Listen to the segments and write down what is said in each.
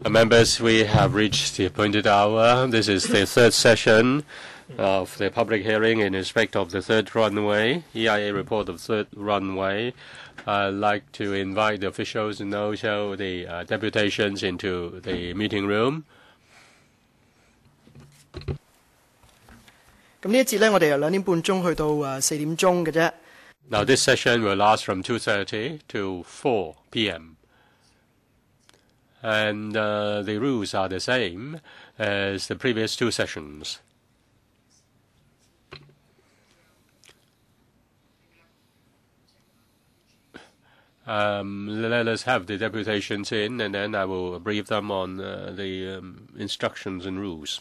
Members, we have reached the appointed hour. This is the third session of the public hearing in respect of the third runway, EIA report of third runway. I'd like to invite the officials and also the deputations into the meeting room. 咁呢一節呢，我哋由2點半鐘去到4點鐘嘅啫。Now this session will last from 2:30 to 4 p.m. And the rules are the same as the previous two sessions. Let us have the deputations in, and then I will brief them on the instructions and rules.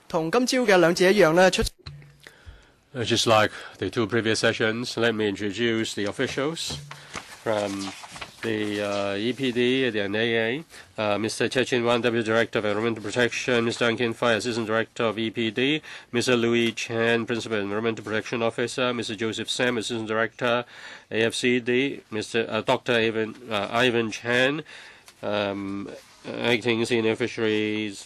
Just like the two previous sessions, let me introduce the officials from the EPD, the NAA, Mr. Chan Wan, Deputy Director of Environmental Protection, Mr. Duncan Fai, Assistant Director of EPD, Mr. Louis Chan, Principal Environmental Protection Officer, Mr. Joseph Sam, Assistant Director, AFCD, Mr. Dr. Ivan Chan, Acting Senior Fisheries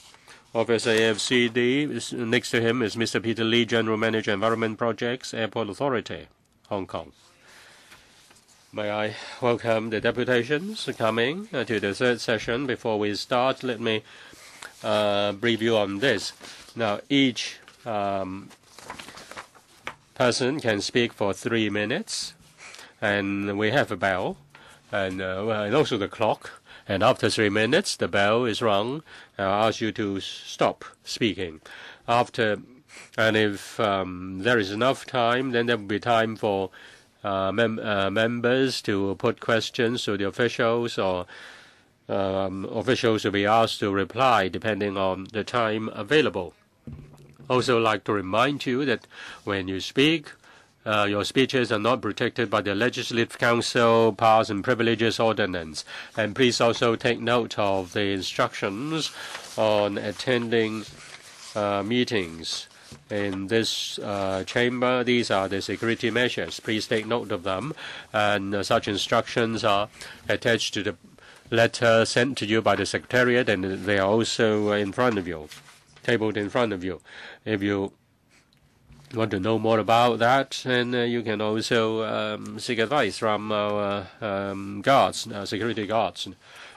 Officer AFCD. Next to him is Mr. Pt3, General Manager, Environment Projects, Airport Authority, Hong Kong. May I welcome the deputations coming to the third session. Before we start, let me brief you on this. Now, each person can speak for 3 minutes, and we have a bell, and also the clock. And after 3 minutes, the bell is rung. I'll ask you to stop speaking. And if there is enough time, then there will be time for members to put questions to the officials, or officials will be asked to reply depending on the time available. Also, like to remind you that when you speak, your speeches are not protected by the Legislative Council Powers and Privileges Ordinance. And please also take note of the instructions on attending meetings in this chamber. These are the security measures. Please take note of them. And such instructions are attached to the letter sent to you by the Secretariat, and they are also in front of you, tabled in front of you. If you want to know more about that, and you can also seek advice from our guards, security guards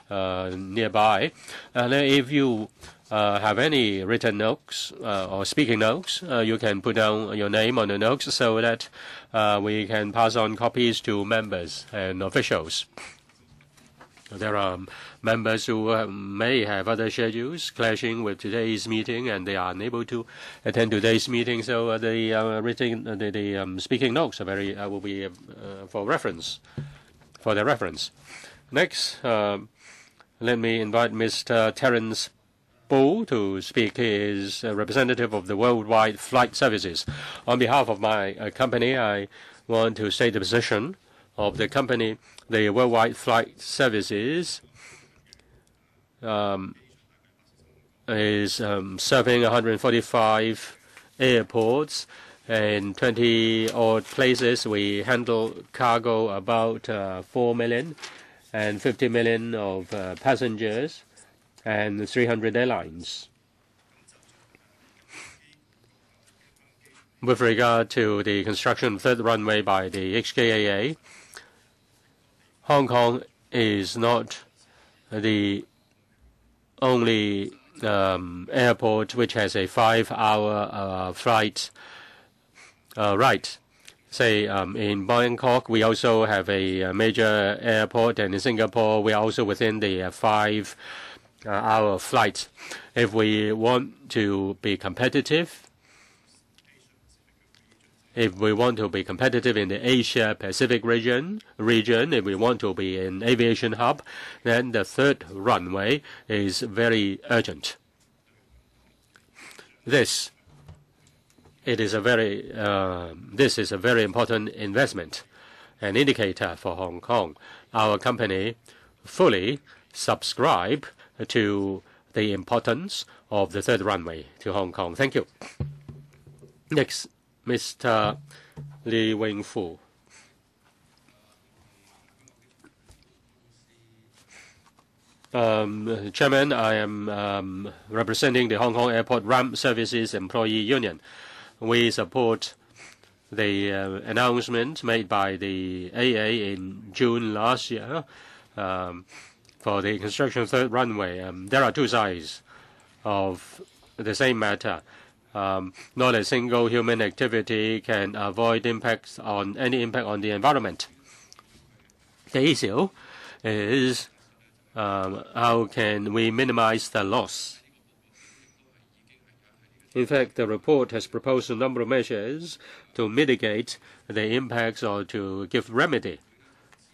nearby. And if you have any written notes or speaking notes, you can put down your name on the notes so that we can pass on copies to members and officials. There are members who may have other schedules clashing with today's meeting, and they are unable to attend today's meeting. So the speaking notes are will be for their reference. Next, let me invite Mr. Terence Bull to speak. He is a representative of the Worldwide Flight Services. On behalf of my company, I want to state the position of the company. The Worldwide Flight Services is serving 145 airports and 20-odd places. We handle cargo about 4 million and 50 million of passengers and 300 airlines. With regard to the construction of third runway by the HKAA, Hong Kong is not the only airport which has a 5-hour flight right. Say in Bangkok, we also have a major airport, and in Singapore, we are also within the 5-hour flight. If we want to be competitive, if we want to be competitive in the Asia-Pacific region, if we want to be an aviation hub, then the third runway is very urgent. This is a very important investment, an indicator for Hong Kong. Our company fully subscribe to the importance of the third runway to Hong Kong. Thank you. Next, Mr. Lee Wing-fu. Chairman, I am representing the Hong Kong Airport Ramp Services Employee Union. We support the announcement made by the AA in June last year for the construction of third runway. There are two sides of the same matter. Not a single human activity can avoid any impact on the environment. The issue is how can we minimize the loss? In fact, the report has proposed a number of measures to mitigate the impacts or to give remedy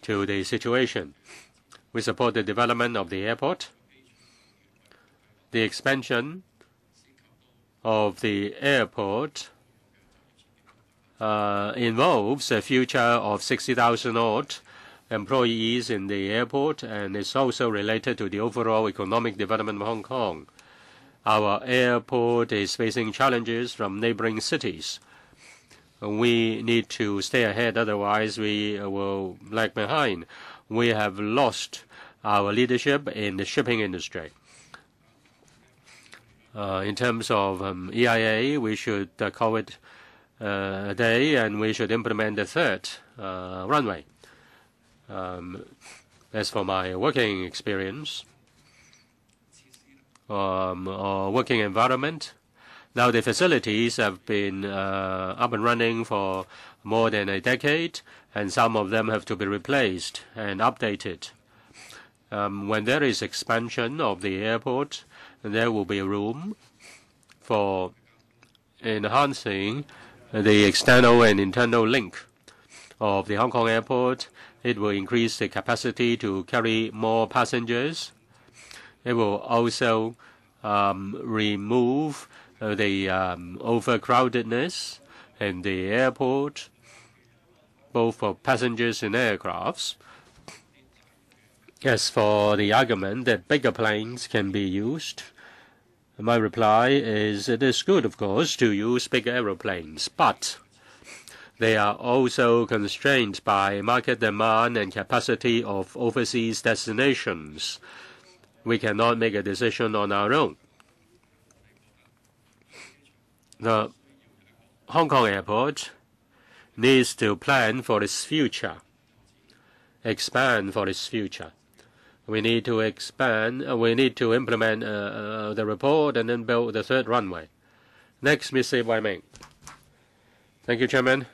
to the situation. We support the development of the airport, the expansion of the airport involves a future of 60,000 odd employees in the airport, and it's also related to the overall economic development of Hong Kong. Our airport is facing challenges from neighboring cities. We need to stay ahead, otherwise we will lag behind. We have lost our leadership in the shipping industry. In terms of EIA, we should call it a day, and we should implement the third runway. As for my working experience or working environment, now the facilities have been up and running for more than a decade, and some of them have to be replaced and updated. When there is expansion of the airport, there will be room for enhancing the external and internal link of the Hong Kong airport. It will increase the capacity to carry more passengers. It will also remove the overcrowdedness in the airport, both for passengers and aircrafts. As for the argument that bigger planes can be used, my reply is it is good, of course, to use big aeroplanes, but they are also constrained by market demand and capacity of overseas destinations. We cannot make a decision on our own. The Hong Kong airport needs to plan for its future, expand for its future. We need to expand. We need to implement the report and then build the third runway. Next, Mr. Wai-ming. Thank you, Chairman.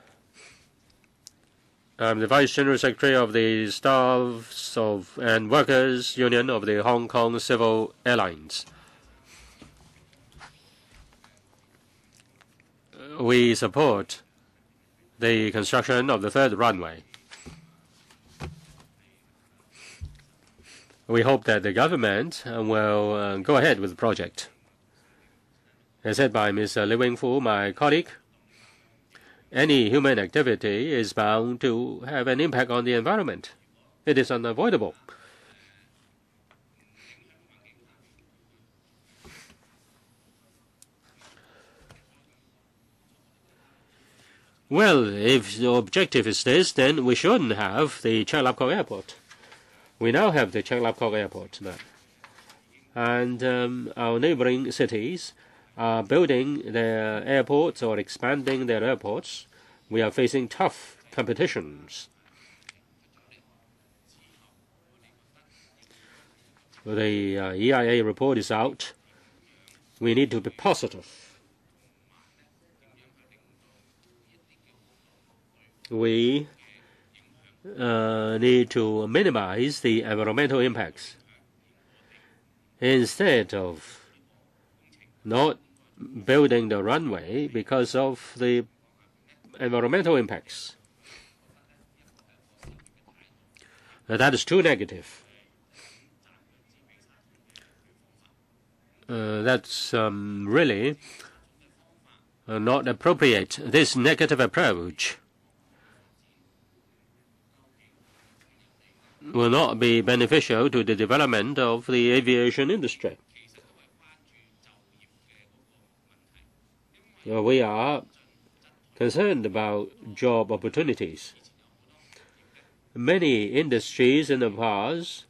I'm the Vice General Secretary of the Staffs and Workers Union of the Hong Kong Civil Airlines. We support the construction of the third runway. We hope that the government will go ahead with the project. As said by Ms. Lee Wing-fu, my colleague, any human activity is bound to have an impact on the environment. It is unavoidable. Well, if the objective is this, then we shouldn't have the Changi Lap-Kok Airport. We now have the Changi Lap-Kok Airport now. And our neighboring cities are building their airports or expanding their airports. We are facing tough competitions. The EIA report is out. We need to be positive. We need to minimize the environmental impacts instead of not building the runway because of the environmental impacts. That is too negative. That's really not appropriate. This negative approach will not be beneficial to the development of the aviation industry. we are concerned about job opportunities. Many industries in the past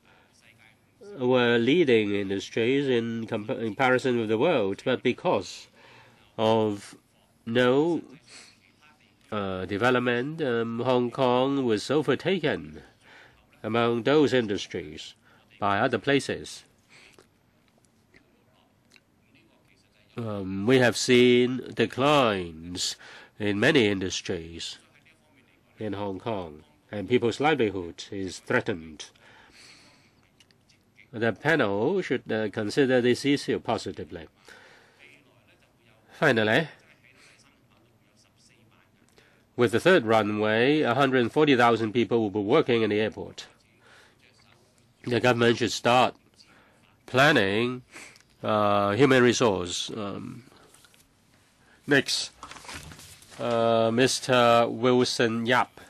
were leading industries in comparison with the world, but because of no development, Hong Kong was overtaken among those industries by other places. We have seen declines in many industries in Hong Kong, and people's livelihood is threatened. The panel should consider this issue positively. Finally, with the third runway, 140,000 people will be working in the airport. The government should start planning human resource. Next, Mr. Wilson Yap.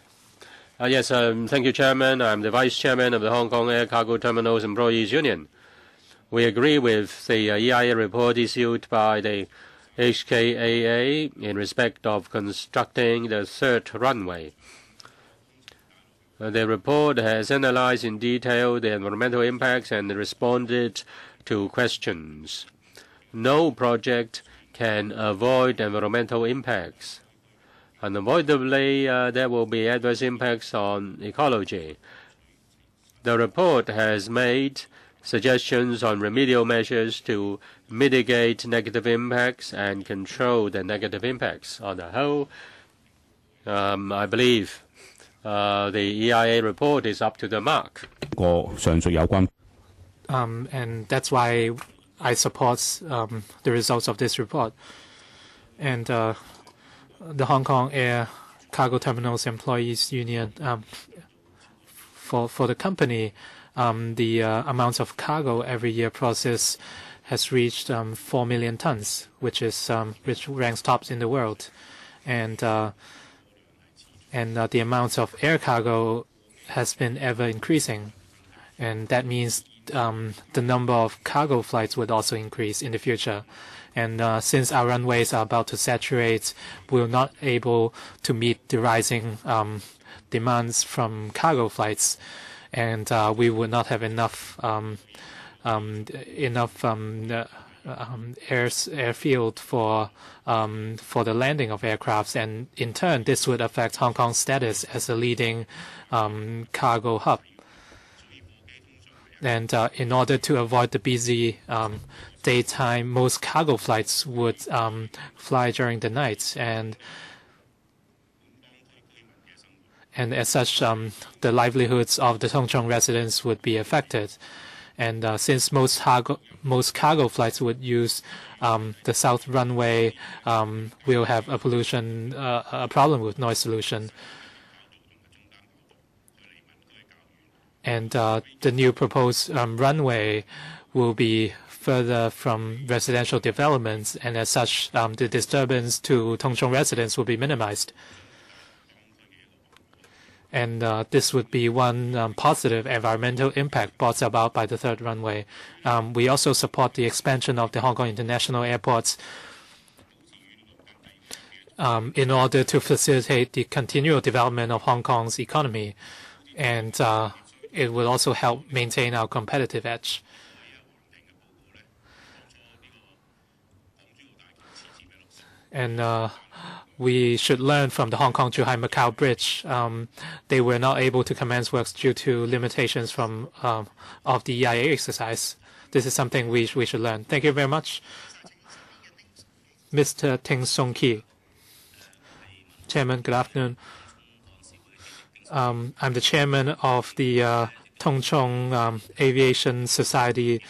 Yes, thank you, Chairman. I'm the Vice Chairman of the Hong Kong Air Cargo Terminals Employees Union. We agree with the EIA report issued by the HKAA in respect of constructing the third runway. The report has analyzed in detail the environmental impacts and responded to questions. No project can avoid environmental impacts. Unavoidably, there will be adverse impacts on ecology. The report has made suggestions on remedial measures to mitigate negative impacts and control the negative impacts. On the whole, I believe the EIA report is up to the mark. And that's why I support the results of this report. And the Hong Kong Air Cargo Terminals Employees Union, for the company, the amount of cargo every year processed has reached 4 million tons, which ranks tops in the world, and the amount of air cargo has been ever increasing, and that means the number of cargo flights would also increase in the future. And since our runways are about to saturate, we're not able to meet the rising demands from cargo flights, and we would not have enough airfield for the landing of aircrafts, and in turn, this would affect Hong Kong's status as a leading cargo hub. And in order to avoid the busy daytime, most cargo flights would fly during the night, and as such, the livelihoods of the Tung Chung residents would be affected. And since most cargo flights would use the south runway, we'll have a problem with noise pollution. And the new proposed runway will be further from residential developments, and as such, the disturbance to Tung Chung residents will be minimized. And this would be one positive environmental impact brought about by the third runway. We also support the expansion of the Hong Kong International Airport in order to facilitate the continual development of Hong Kong's economy, and it will also help maintain our competitive edge. And we should learn from the Hong Kong-Zhuhai-Macau Bridge. They were not able to commence works due to limitations from of the EIA exercise. This is something we should learn. Thank you very much. Mr. Ting Song Ki. Chairman, good afternoon. I'm the chairman of the Tung Chung Aviation Society.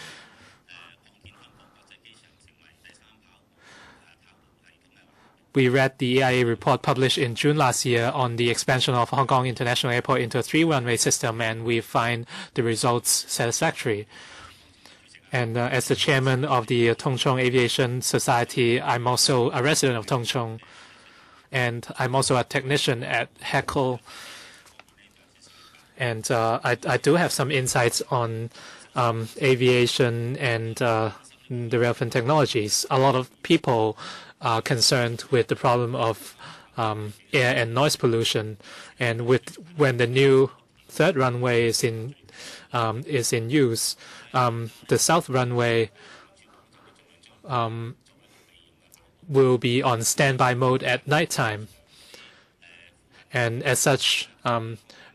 We read the EIA report published in June last year on the expansion of Hong Kong International Airport into a three-runway system, and we find the results satisfactory. And as the chairman of the Tung Chung Aviation Society, I'm also a resident of Tung Chung, and I'm also a technician at HECL. And I do have some insights on aviation and the relevant technologies. A lot of people are concerned with the problem of air and noise pollution, and when the new third runway is in use, the south runway will be on standby mode at nighttime, and as such,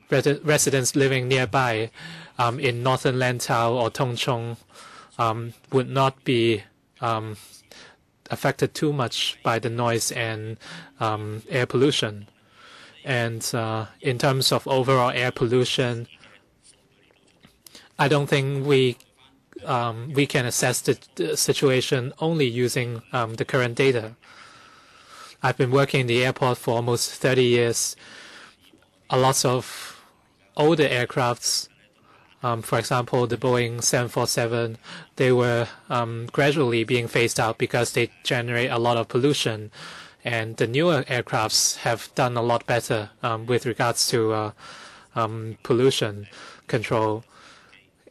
residents living nearby in northern Lantau or Tongchong would not be affected too much by the noise and air pollution. And in terms of overall air pollution, I don't think we can assess the situation only using the current data. I've been working in the airport for almost 30 years. A lot of older aircrafts, for example, the Boeing 747, they were gradually being phased out because they generate a lot of pollution. And the newer aircrafts have done a lot better with regards to pollution control.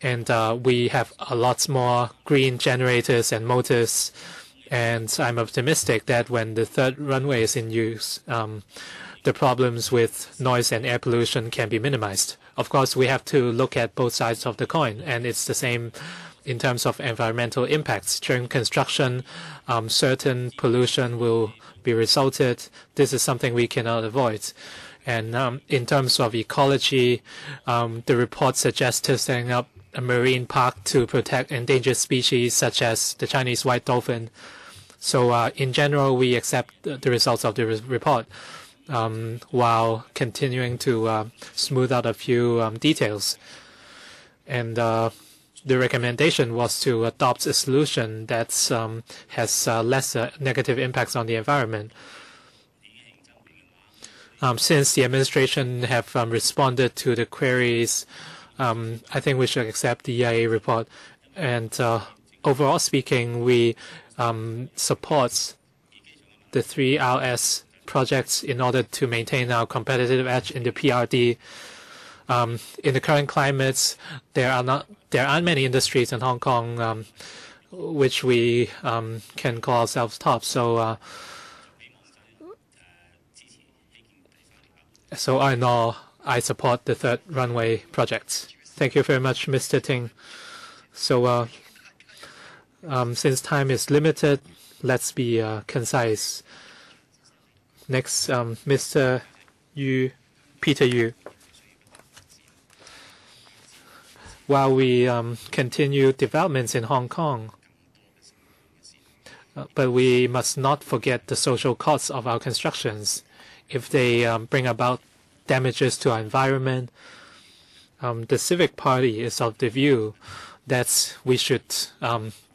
And we have a lot more green generators and motors. And I'm optimistic that when the third runway is in use, the problems with noise and air pollution can be minimized. Of course, we have to look at both sides of the coin, and it's the same in terms of environmental impacts. During construction, certain pollution will be resulted. This is something we cannot avoid. And in terms of ecology, the report suggests setting up a marine park to protect endangered species such as the Chinese white dolphin. So in general, we accept the results of the report while continuing to smooth out a few details. And the recommendation was to adopt a solution that has less negative impacts on the environment. Since the administration have responded to the queries, I think we should accept the EIA report. And overall speaking, we support the 3 RS projects in order to maintain our competitive edge in the PRD. In the current climates, there aren't many industries in Hong Kong which we can call ourselves top. So all in all, I support the third runway projects. Thank you very much, Mr. Ting. So since time is limited, let's be concise. Next, Mr. Peter Yu. While we continue developments in Hong Kong, but we must not forget the social costs of our constructions. If they bring about damages to our environment, the Civic Party is of the view that we should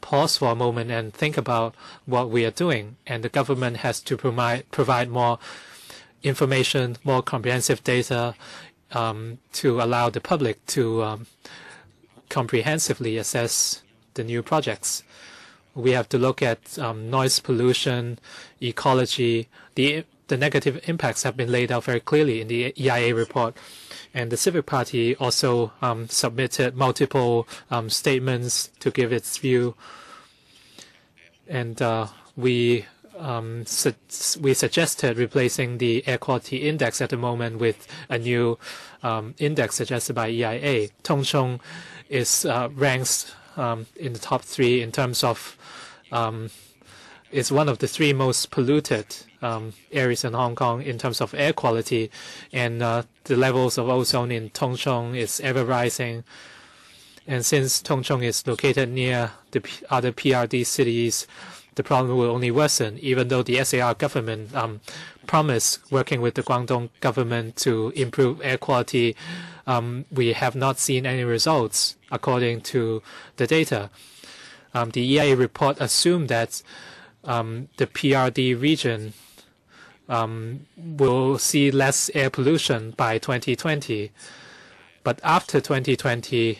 pause for a moment and think about what we are doing. And the government has to provide more information, more comprehensive data to allow the public to comprehensively assess the new projects. We have to look at noise pollution, ecology. The negative impacts have been laid out very clearly in the EIA report. And the Civic Party also submitted multiple statements to give its view. And we suggested replacing the air quality index at the moment with a new index suggested by EIA. Tongchong is ranks in the top 3 in terms of is one of the 3 most polluted areas in Hong Kong in terms of air quality, and the levels of ozone in Tongchong is ever rising. And since Tongchong is located near the other PRD cities, the problem will only worsen, even though the SAR government promised working with the Guangdong government to improve air quality. We have not seen any results according to the data. The EIA report assumed that the PRD region will see less air pollution by 2020. But after 2020,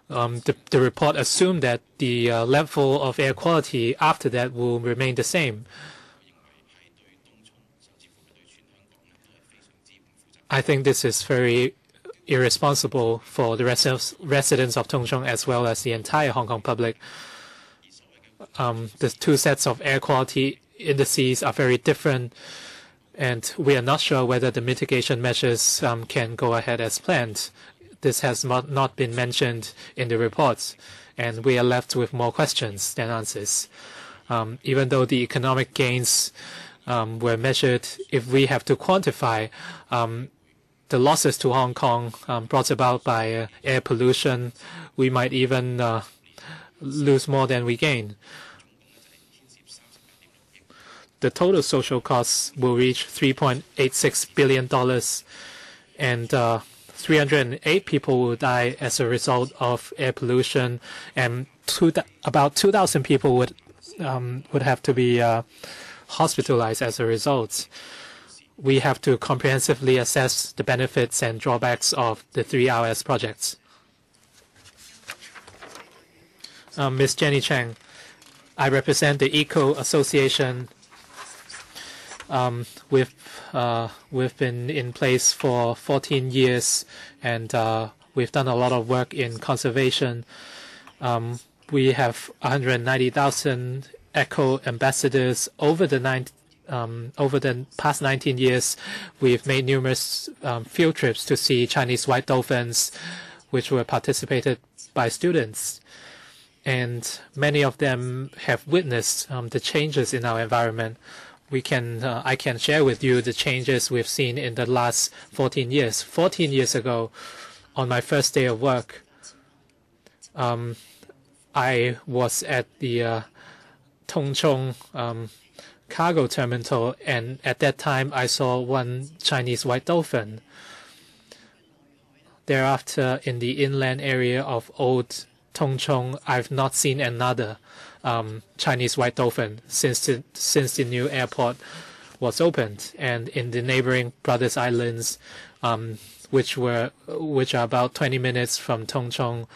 the report assumed that the level of air quality after that will remain the same. I think this is very irresponsible for the residents of Tung Chung as well as the entire Hong Kong public. The two sets of air quality indices are very different, and we are not sure whether the mitigation measures can go ahead as planned. This has not been mentioned in the reports, and we are left with more questions than answers. Even though the economic gains were measured, if we have to quantify the losses to Hong Kong brought about by air pollution, we might even lose more than we gain. The total social costs will reach $3.86 billion, and 308 people will die as a result of air pollution, and about 2,000 people would have to be hospitalized as a result. We have to comprehensively assess the benefits and drawbacks of the 3 RS projects. Ms. Jenny Chang, I represent the Eco Association. We've been in place for 14 years, and we've done a lot of work in conservation. We have 190,000 eco ambassadors over the past 19 years. We've made numerous field trips to see Chinese white dolphins, which were participated by students. And many of them have witnessed the changes in our environment. I can share with you the changes we've seen in the last 14 years. 14 years ago, on my first day of work, I was at the Tung Chung cargo terminal, and at that time I saw one Chinese white dolphin. Thereafter, in the inland area of Old Tung Chung, I've not seen another Chinese white dolphin since the new airport was opened. And in the neighboring Brothers Islands, which are about 20 minutes from Tung Chung,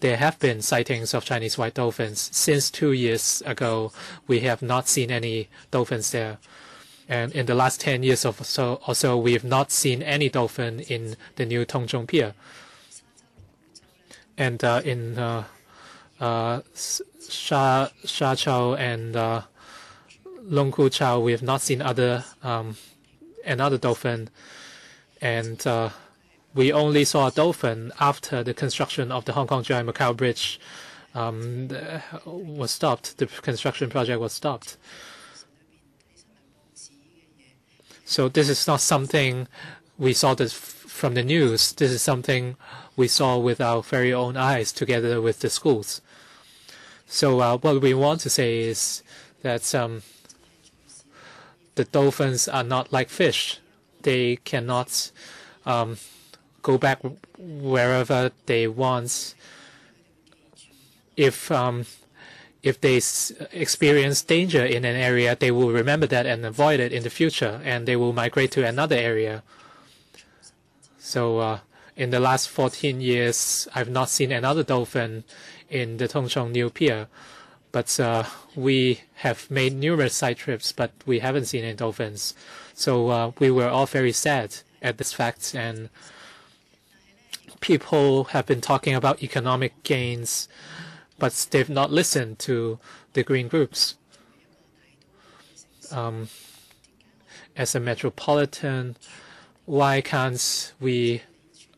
there have been sightings of Chinese white dolphins. Since 2 years ago, we have not seen any dolphins there. And in the last 10 years or so, we have not seen any dolphin in the new Tung Chung Pier. And in Sha Chao and Long Ku Chao, we have not seen another dolphin. And we only saw a dolphin after the construction of the Hong Kong-Macau Bridge was stopped. The construction project was stopped. So this is not something we saw from the news. This is something we saw with our very own eyes together with the schools. So what we want to say is that the dolphins are not like fish. They cannot go back wherever they want. If they experience danger in an area, they will remember that and avoid it in the future, and they will migrate to another area. So in the last 14 years, I've not seen another dolphin in the Tung Chung New Pier. But we have made numerous site trips, but we haven't seen any dolphins. So we were all very sad at this fact, and people have been talking about economic gains, but they've not listened to the green groups. As a metropolitan, why can't we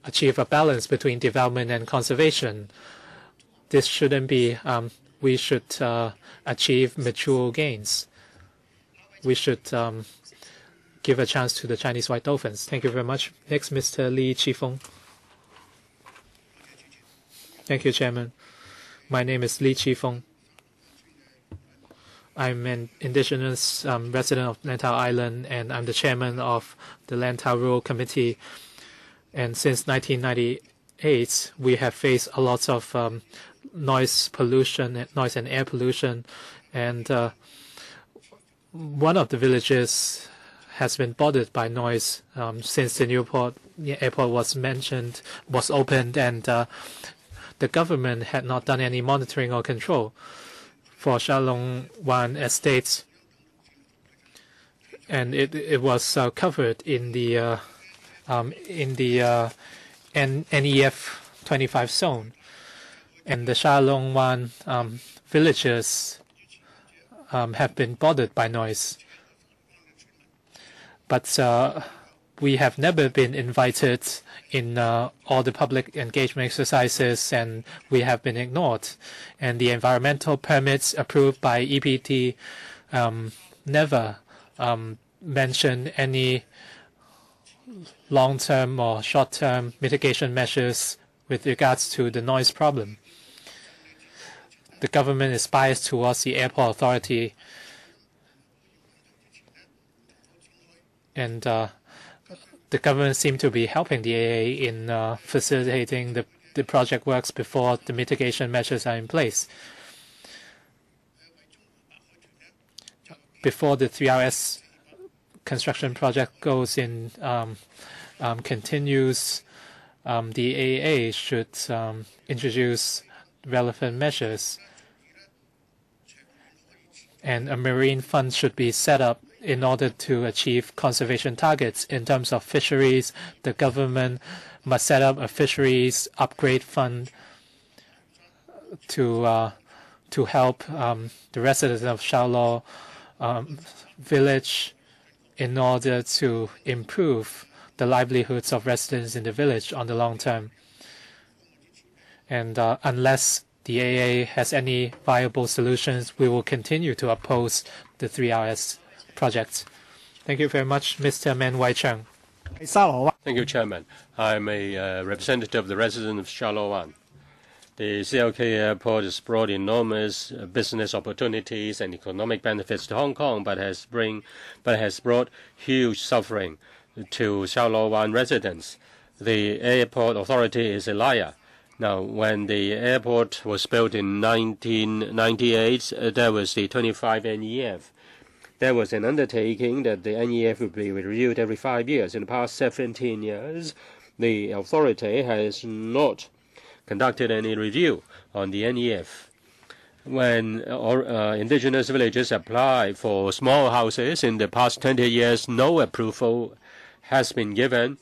achieve a balance between development and conservation? This shouldn't be. We should achieve mutual gains. We should give a chance to the Chinese white dolphins. Thank you very much. Next, Mr. LEE Chi-fung. Thank you, Chairman. My name is LEE Chi-fung. I'm an indigenous resident of Lantau Island, and I'm the chairman of the Lantau Rural Committee. And since 1998, we have faced a lot of noise pollution, noise and air pollution, and one of the villages has been bothered by noise since the new airport was opened, and the government had not done any monitoring or control for Shalong Wan Estates, and it was covered in the NEF 25 zone. And the Sha Long Wan villages have been bothered by noise. But we have never been invited in all the public engagement exercises, and we have been ignored. And the environmental permits approved by EPT never mention any long-term or short-term mitigation measures with regards to the noise problem. The government is biased towards the airport authority, and the government seemed to be helping the AA in facilitating the project works before the mitigation measures are in place. Before the 3RS construction project goes in, continues, the AA should introduce relevant measures, and a marine fund should be set up in order to achieve conservation targets. In terms of fisheries, the government must set up a fisheries upgrade fund to help the residents of Shaolo village in order to improve the livelihoods of residents in the village on the long term. And unless the AA has any viable solutions, we will continue to oppose the 3RS project. Thank you very much, Mr. MAN Wai-cheong. Thank you, Chairman. I'm a representative of the residents of Sha Lo Wan. The CLK airport has brought enormous business opportunities and economic benefits to Hong Kong, but has brought huge suffering to Sha Lo Wan residents. The airport authority is a liar. Now, when the airport was built in 1998, there was the 25 NEF. There was an undertaking that the NEF would be reviewed every 5 years. In the past 17 years, the authority has not conducted any review on the NEF. When indigenous villages apply for small houses in the past 20 years, no approval has been given.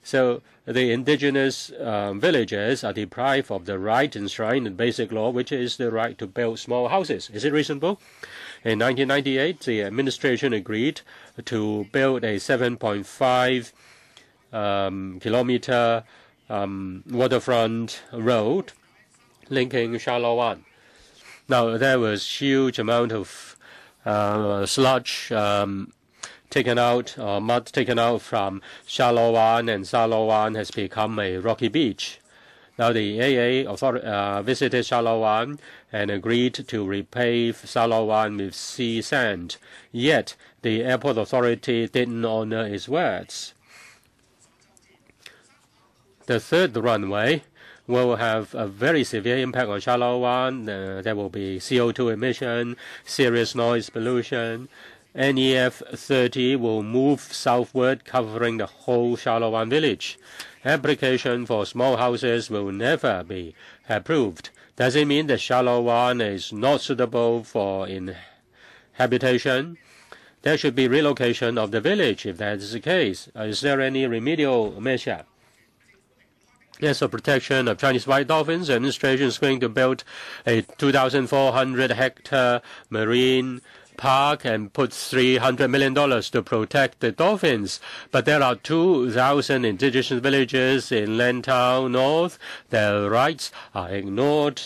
So the indigenous villages are deprived of the right enshrined in basic law, which is the right to build small houses. Is it reasonable? In 1998, the administration agreed to build a 7.5 kilometer waterfront road linking Sha Lo Wan. Now, there was huge amount of sludge taken out, mud taken out from Sha Lo Wan, and Sha Lo Wan has become a rocky beach. Now, the AA visited Sha Lo Wan and agreed to repave Sha Lo Wan with sea sand. Yet, the airport authority didn't honor its words. The third runway will have a very severe impact on Sha Lo Wan. There will be CO2 emission, serious noise pollution. NEF 30 will move southward, covering the whole Sha Lo Wan village. Application for small houses will never be approved. Does it mean that Sha Lo Wan is not suitable for habitation? There should be relocation of the village if that is the case. Is there any remedial measure? As for protection of Chinese white dolphins, the administration is going to build a 2,400-hectare marine park and put $300 million to protect the dolphins. But there are 2,000 indigenous villages in Lantau North. Their rights are ignored.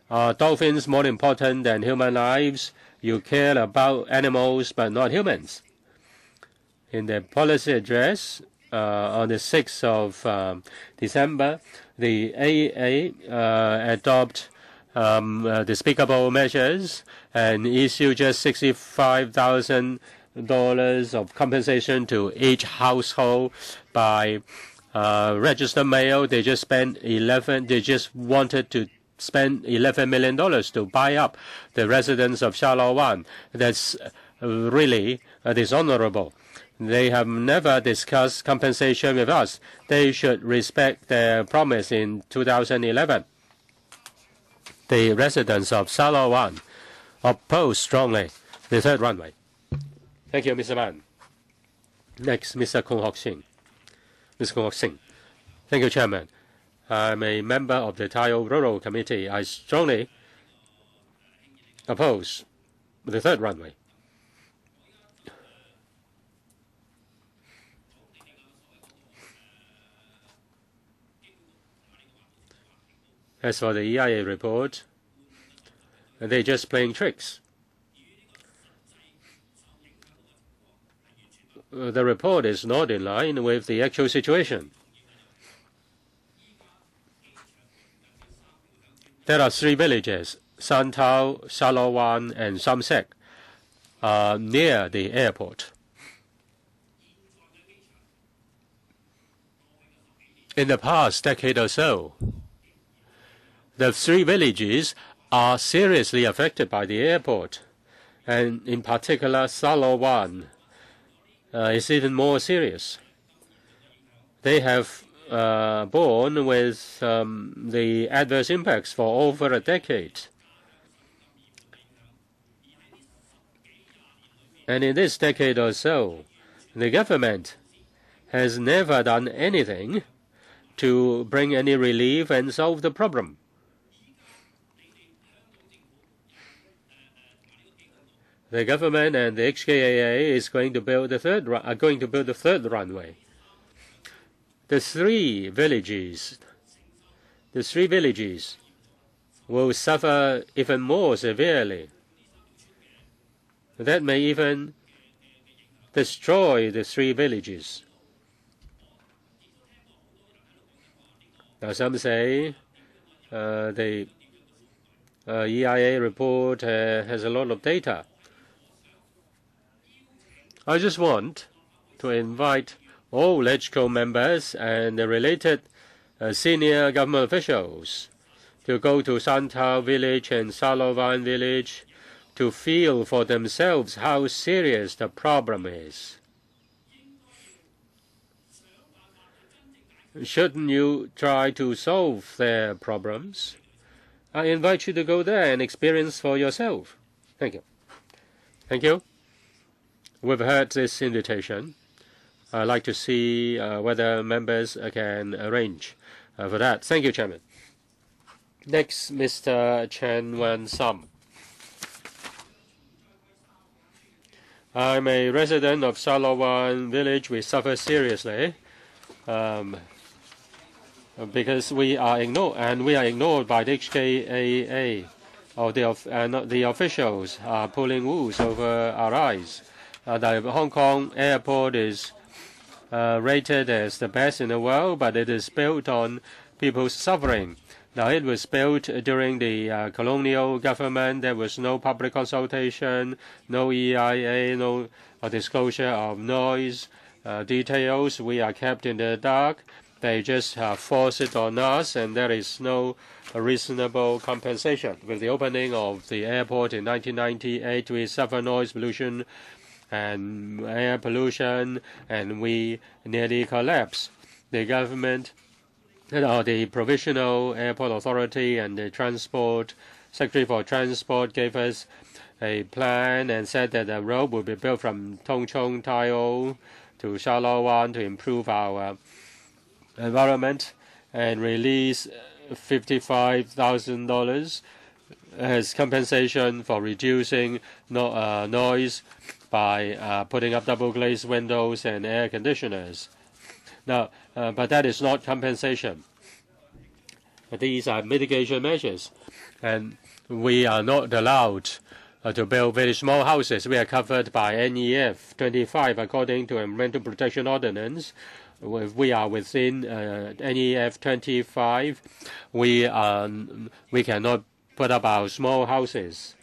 Are dolphins more important than human lives? You care about animals but not humans. In the policy address on the 6th of December, the AA adopt despicable measures and issue just $65,000 of compensation to each household by registered mail. They just wanted to spend $11 million to buy up the residents of Sha Lo Wan. That's really dishonorable. They have never discussed compensation with us. They should respect their promise in 2011. The residents of Sha Lo Wan oppose strongly the third runway. Thank you, Mr. Man. Next, Mr. KUNG Hok-sing. Mr. KUNG Hok-sing. Thank you, Chairman. I'm a member of the Taiwan Rural Committee. I strongly oppose the third runway. As for the EIA report, they're just playing tricks. The report is not in line with the actual situation. There are 3 villages, Lantau, Shalawan, and Samsek, near the airport. In the past decade or so, the 3 villages are seriously affected by the airport, and in particular, Shalawan is even more serious. They have borne with the adverse impacts for over a decade. And in this decade or so, the government has never done anything to bring any relief and solve the problem. The government and the HKAA is going to build the third runway. The three villages will suffer even more severely. That may even destroy the 3 villages. Now some say the EIA report has a lot of data. I just want to invite all LegCo members and the related senior government officials to go to Lantau village and Shalawan village to feel for themselves how serious the problem is. Shouldn't you try to solve their problems? I invite you to go there and experience for yourself. Thank you. Thank you. We've heard this invitation. I'd like to see whether members can arrange for that. Thank you, Chairman. Next, Mr. CHAN Wan-sum. I'm a resident of Shalawan village. We suffer seriously because we are ignored, and we are ignored by the HKAA. Or the officials are pulling wool over our eyes. The Hong Kong airport is rated as the best in the world, but it is built on people's suffering. Now, it was built during the colonial government. There was no public consultation, no EIA, no disclosure of noise details. We are kept in the dark. They just force it on us, and there is no reasonable compensation. With the opening of the airport in 1998, we suffer noise pollution and air pollution, and we nearly collapse. The government, the Provisional Airport Authority and the Transport Secretary for Transport gave us a plan and said that a road will be built from Tung Chung Taiwan to Shalawan to improve our environment and release $55,000 as compensation for reducing noise by putting up double glazed windows and air conditioners. Now, but that is not compensation. These are mitigation measures, and we are not allowed to build very small houses. We are covered by NEF 25 according to Environmental Protection Ordinance. If we are within NEF 25, we cannot put up our small houses.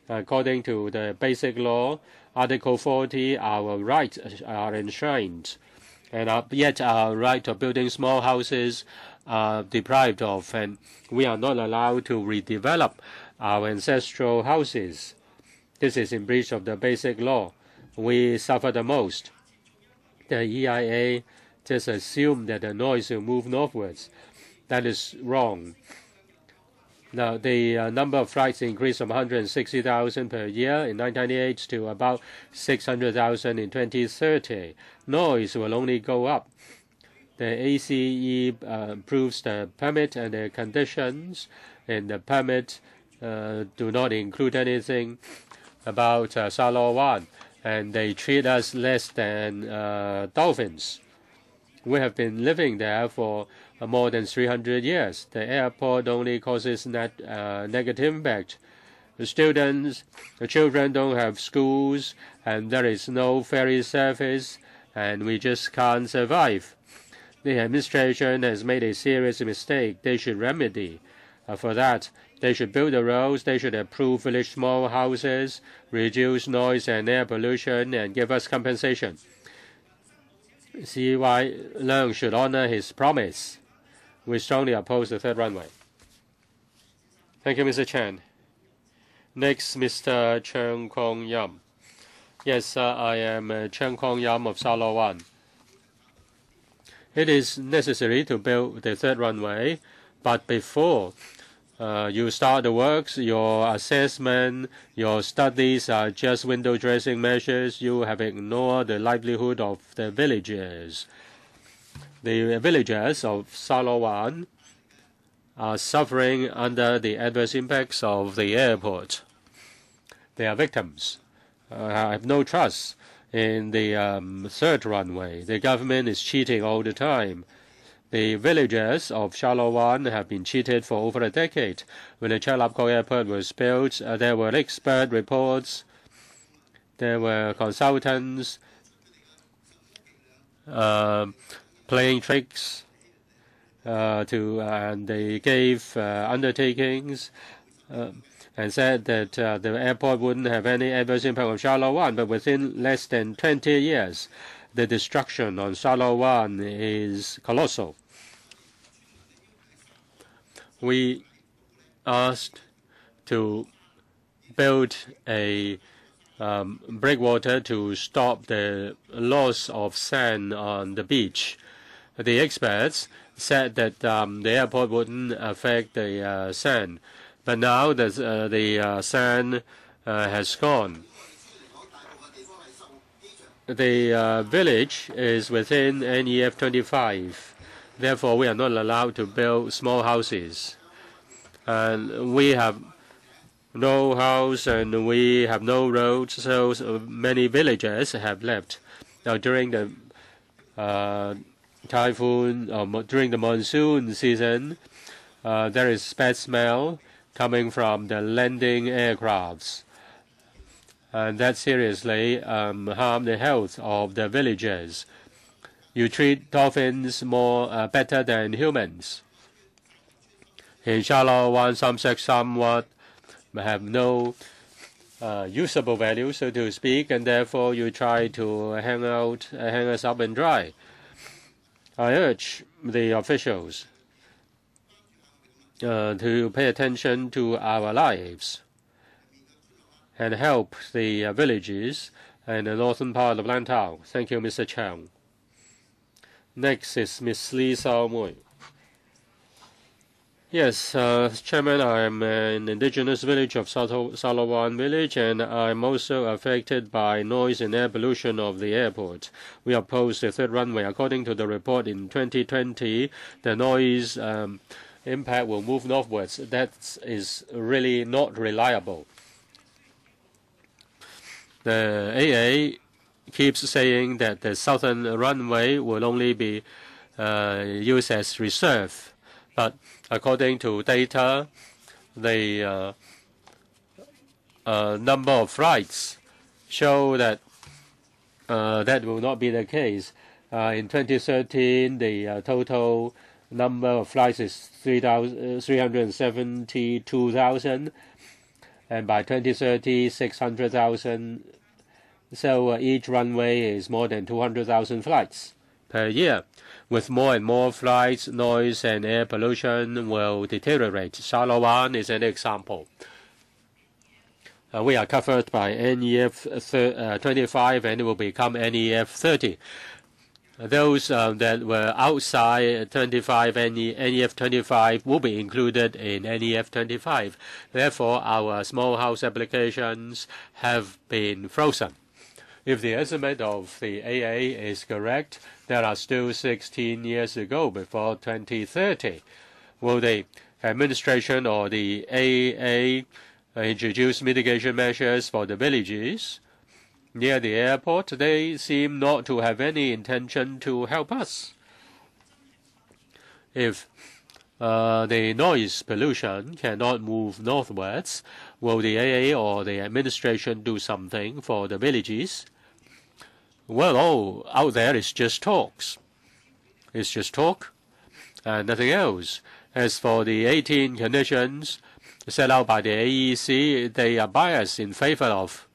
According to the basic law, Article 40, our rights are enshrined, and yet our right of building small houses are deprived of, and we are not allowed to redevelop our ancestral houses. This is in breach of the basic law. We suffer the most. The EIA just assumed that the noise will move northwards. That is wrong. Now, the number of flights increased from 160,000 per year in 1998 to about 600,000 in 2030. Noise will only go up. The ACE approves the permit, and the conditions in the permit do not include anything about Salowan, and they treat us less than dolphins. We have been living there for more than 300 years. The airport only causes negative impact. The children don't have schools, and there is no ferry service, and we just can't survive. The administration has made a serious mistake. They should remedy for that. They should build the roads. They should approve village small houses, reduce noise and air pollution, and give us compensation. CHUI Leung should honor his promise. We strongly oppose the third runway. Thank you, Mr. Chan. Next, Mr. Chen Kong-yam. Yes, I am Chen Kong-yam of Salowan. It is necessary to build the third runway, but before you start the works, your assessment, your studies are just window dressing measures. You have ignored the livelihood of the villagers. The villagers of Salowan are suffering under the adverse impacts of the airport. They are victims. I have no trust in the third runway. The government is cheating all the time. The villagers of Salowan have been cheated for over a decade. When the Chalapko Airport was built, there were expert reports, there were consultants playing tricks, and they gave undertakings and said that the airport wouldn't have any adverse impact on Salowan, but within less than 20 years, the destruction on Salowan is colossal. We asked to build a breakwater to stop the loss of sand on the beach. The experts said that the airport wouldn't affect the sand, but now the sand has gone. The village is within NEF 25. Therefore, we are not allowed to build small houses. And we have no house and we have no roads, so many villagers have left. Now, during the typhoon, during the monsoon season, there is bad smell coming from the landing aircrafts. And that seriously harm the health of the villagers. You treat dolphins better than humans. In Shalom, some sex somewhat have no usable value, so to speak, and therefore you try to hang us up and dry. I urge the officials to pay attention to our lives and help the villages in the northern part of Lantau. Thank you, Mr. Chang. Next is Ms. Lee Sao-mui. Yes, Chairman, I am an indigenous village of Salowan village, and I'm also affected by noise and air pollution of the airport. We oppose the third runway. According to the report in 2020, the noise impact will move northwards. That is really not reliable. The AA keeps saying that the southern runway will only be used as reserve. But according to data, the number of flights show that that will not be the case. In 2013, the total number of flights is 372,000, and by 2030, 600,000. So each runway is more than 200,000 flights per year. With more and more flights, noise and air pollution will deteriorate. Salowan is an example. We are covered by NEF 25 and it will become NEF 30. Those that were outside 25 NEF 25 will be included in NEF 25. Therefore, our small house applications have been frozen. If the estimate of the AA is correct, there are still 16 years to go before 2030. Will the administration or the AA introduce mitigation measures for the villages near the airport? They seem not to have any intention to help us. If the noise pollution cannot move northwards, will the AA or the administration do something for the villages? Well, all out there is just talks. It's just talk and nothing else. As for the 18 conditions set out by the AEC, they are biased in favor of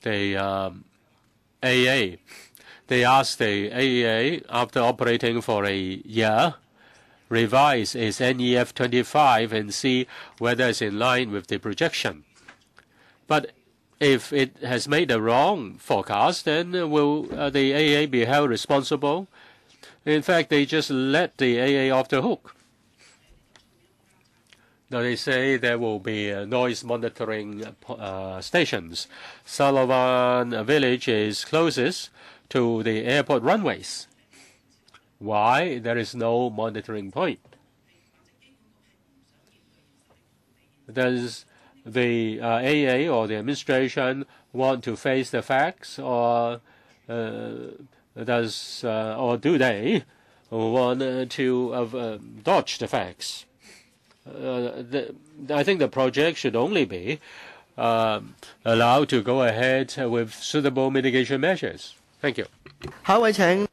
the AA. They asked the AEA, after operating for a year, revise its NEF 25 and see whether it's in line with the projection. But if it has made a wrong forecast, then will the AA be held responsible? In fact, they just let the AA off the hook. Now they say there will be noise monitoring stations. Salawan village is closest to the airport runways. Why? There is no monitoring point. Does the AA or the administration want to face the facts, or do they want to dodge the facts? I think the project should only be allowed to go ahead with suitable mitigation measures. Thank you. 下一位請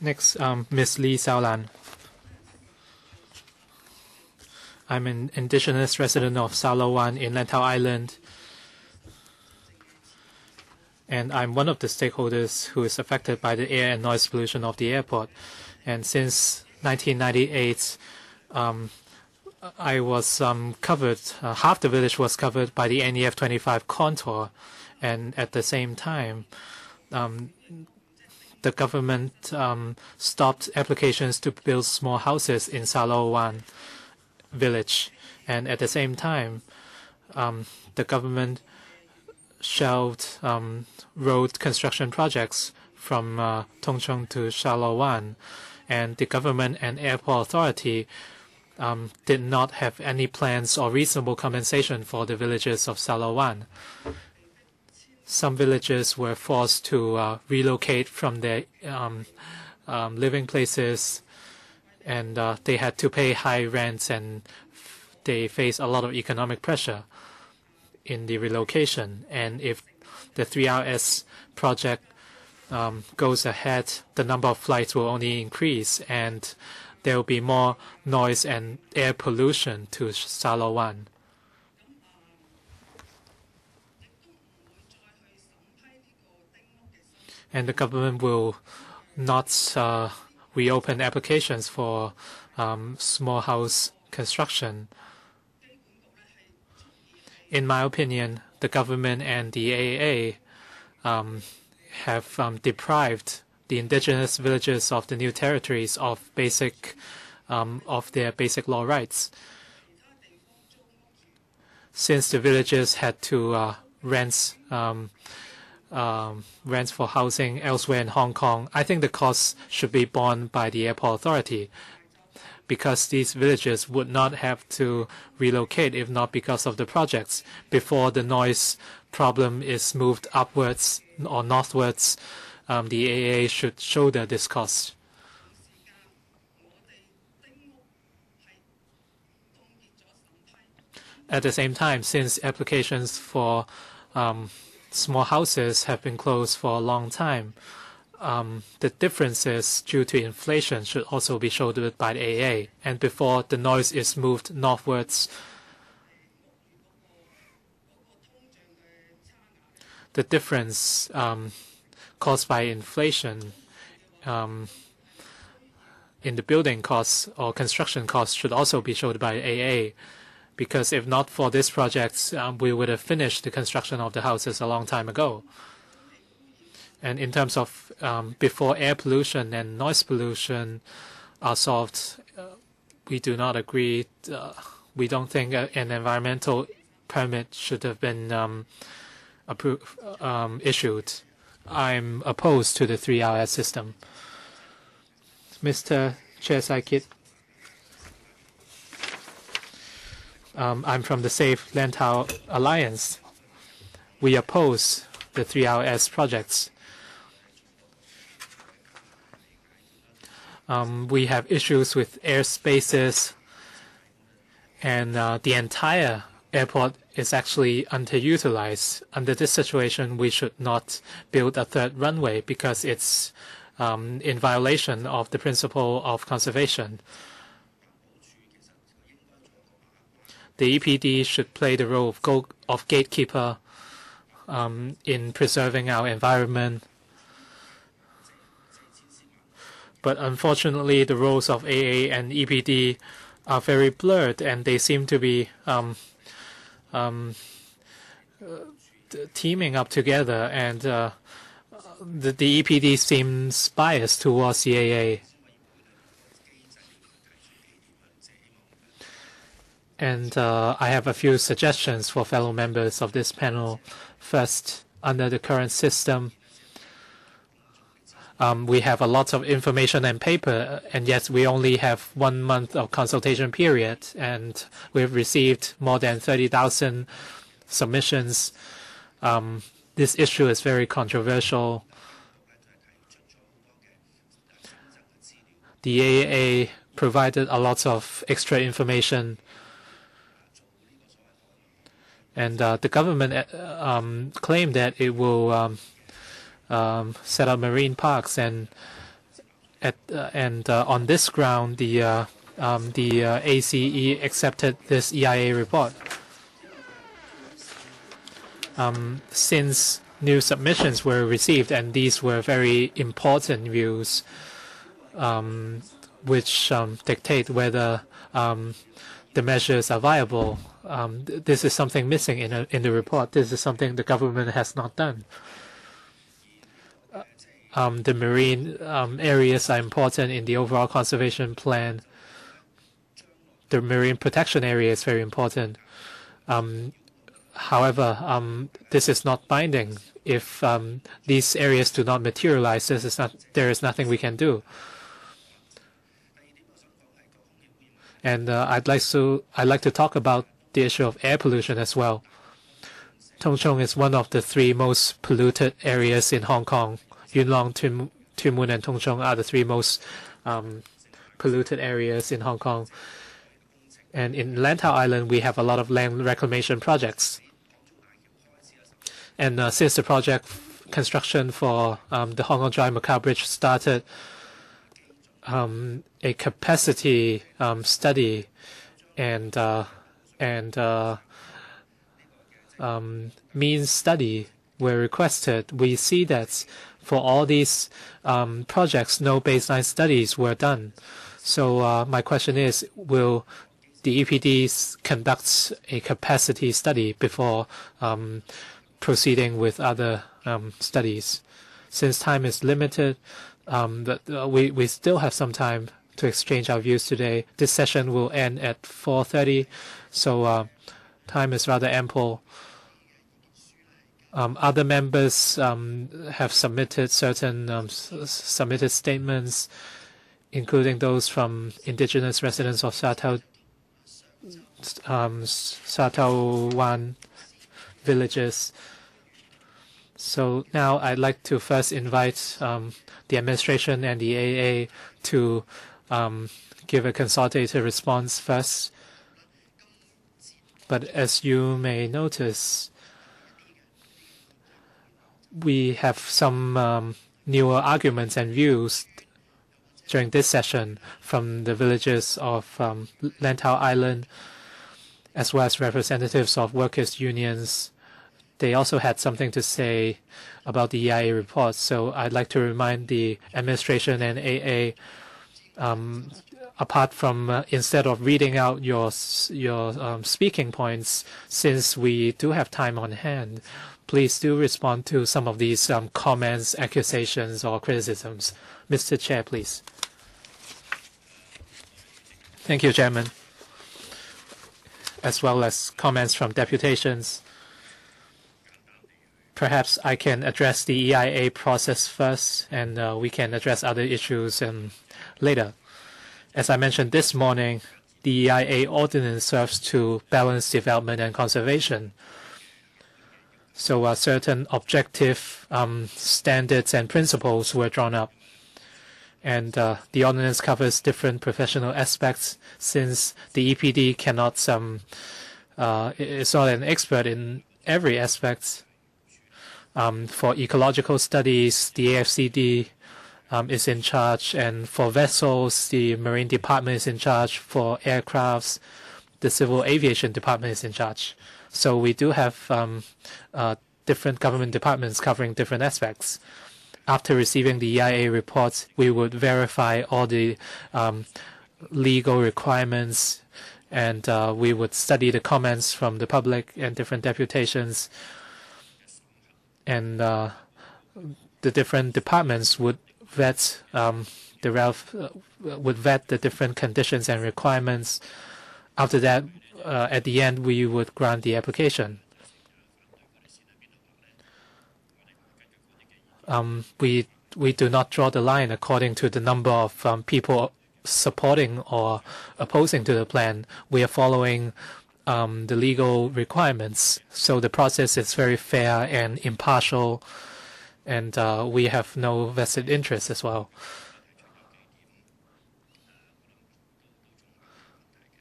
Next, Ms. Lee Xiaolan. I'm an indigenous resident of Salawan in Lantau Island, and I'm one of the stakeholders who is affected by the air and noise pollution of the airport. And since 1998, I was covered, half the village was covered by the NEF 25 contour, and at the same time, the government stopped applications to build small houses in Salawan village, and at the same time, the government shelved road construction projects from Tongcheng to Salawan, and the government and airport authority did not have any plans or reasonable compensation for the villages of Salawan. Some villages were forced to relocate from their living places, and they had to pay high rents, and they face a lot of economic pressure in the relocation. And if the 3RS project goes ahead, the number of flights will only increase, and there will be more noise and air pollution to Salawan. And the government will not reopen applications for small house construction. In my opinion, the government and the AA have deprived the indigenous villages of the new territories of their basic law rights. Since the villages had to rent for housing elsewhere in Hong Kong, I think the costs should be borne by the airport authority, because these villages would not have to relocate if not because of the projects. Before the noise problem is moved upwards or northwards, the AA should shoulder this cost. At the same time, since applications for small houses have been closed for a long time, the differences due to inflation should also be shouldered by the AA. And before the noise is moved northwards, the difference caused by inflation in the building costs or construction costs should also be shouldered by AA. Because if not for this project, we would have finished the construction of the houses a long time ago. And in terms of before air pollution and noise pollution are solved, we do not agree. We don't think an environmental permit should have been issued. I'm opposed to the 3RS system. Mr. Chair Saikit, I'm from the Safe Lantau Alliance. We oppose the 3RS projects. We have issues with airspaces, and the entire airport is actually underutilized. Under this situation, we should not build a third runway because it's in violation of the principle of conservation. The EPD should play the role of gatekeeper in preserving our environment. But unfortunately, the roles of AA and EPD are very blurred, and they seem to be teaming up together, and the EPD seems biased towards the AA. And I have a few suggestions for fellow members of this panel. First, under the current system, we have a lot of information and paper, and yet we only have 1 month of consultation period, and we've received more than 30,000 submissions. This issue is very controversial. The AAA provided a lot of extra information, and the government claimed that it will set up marine parks, and on this ground, the ACE accepted this EIA report. Since new submissions were received, and these were very important views, which dictate whether the measures are viable. This is something missing in the report. This is something the government has not done. The marine areas are important in the overall conservation plan. The marine protection area is very important. However, this is not binding. If these areas do not materialize, there is nothing we can do. And I'd like to talk about the issue of air pollution as well. Tung Chung is one of the 3 most polluted areas in Hong Kong. Yuen Long, Tuen Mun, and Tung Chung are the 3 most polluted areas in Hong Kong. And in Lantau Island, we have a lot of land reclamation projects. And since the project construction for the Hong Kong Dry Macau Bridge started, a capacity study and means study were requested. We see that for all these projects, no baseline studies were done. So my question is, will the EPD conduct a capacity study before proceeding with other studies? Since time is limited, we still have some time to exchange our views today. This session will end at 4:30, so time is rather ample. Other members have submitted certain submitted statements, including those from indigenous residents of Sa Wan villages. So now I'd like to first invite the administration and the AA to give a consolidated response first. But as you may notice, we have some newer arguments and views during this session from the villages of Lantau Island, as well as representatives of workers' unions. They also had something to say about the EIA report. So I'd like to remind the administration and AA, apart from instead of reading out your speaking points, since we do have time on hand, please do respond to some of these comments, accusations, or criticisms. Mr. Chair, please. Thank you, Chairman. As well as comments from deputations. Perhaps I can address the EIA process first, and we can address other issues later. As I mentioned this morning, the EIA ordinance serves to balance development and conservation. So certain objective standards and principles were drawn up. And the ordinance covers different professional aspects, since the EPD cannot is not an expert in every aspect. For ecological studies, the AFCD is in charge, and for vessels, the Marine Department is in charge. For aircrafts, the Civil Aviation Department is in charge. So we do have different government departments covering different aspects. After receiving the EIA report, we would verify all the legal requirements, and we would study the comments from the public and different deputations. And the different departments would vet the different conditions and requirements. After that, at the end, we would grant the application. We do not draw the line according to the number of people supporting or opposing to the plan. We are following the legal requirements. So the process is very fair and impartial, and we have no vested interest as well.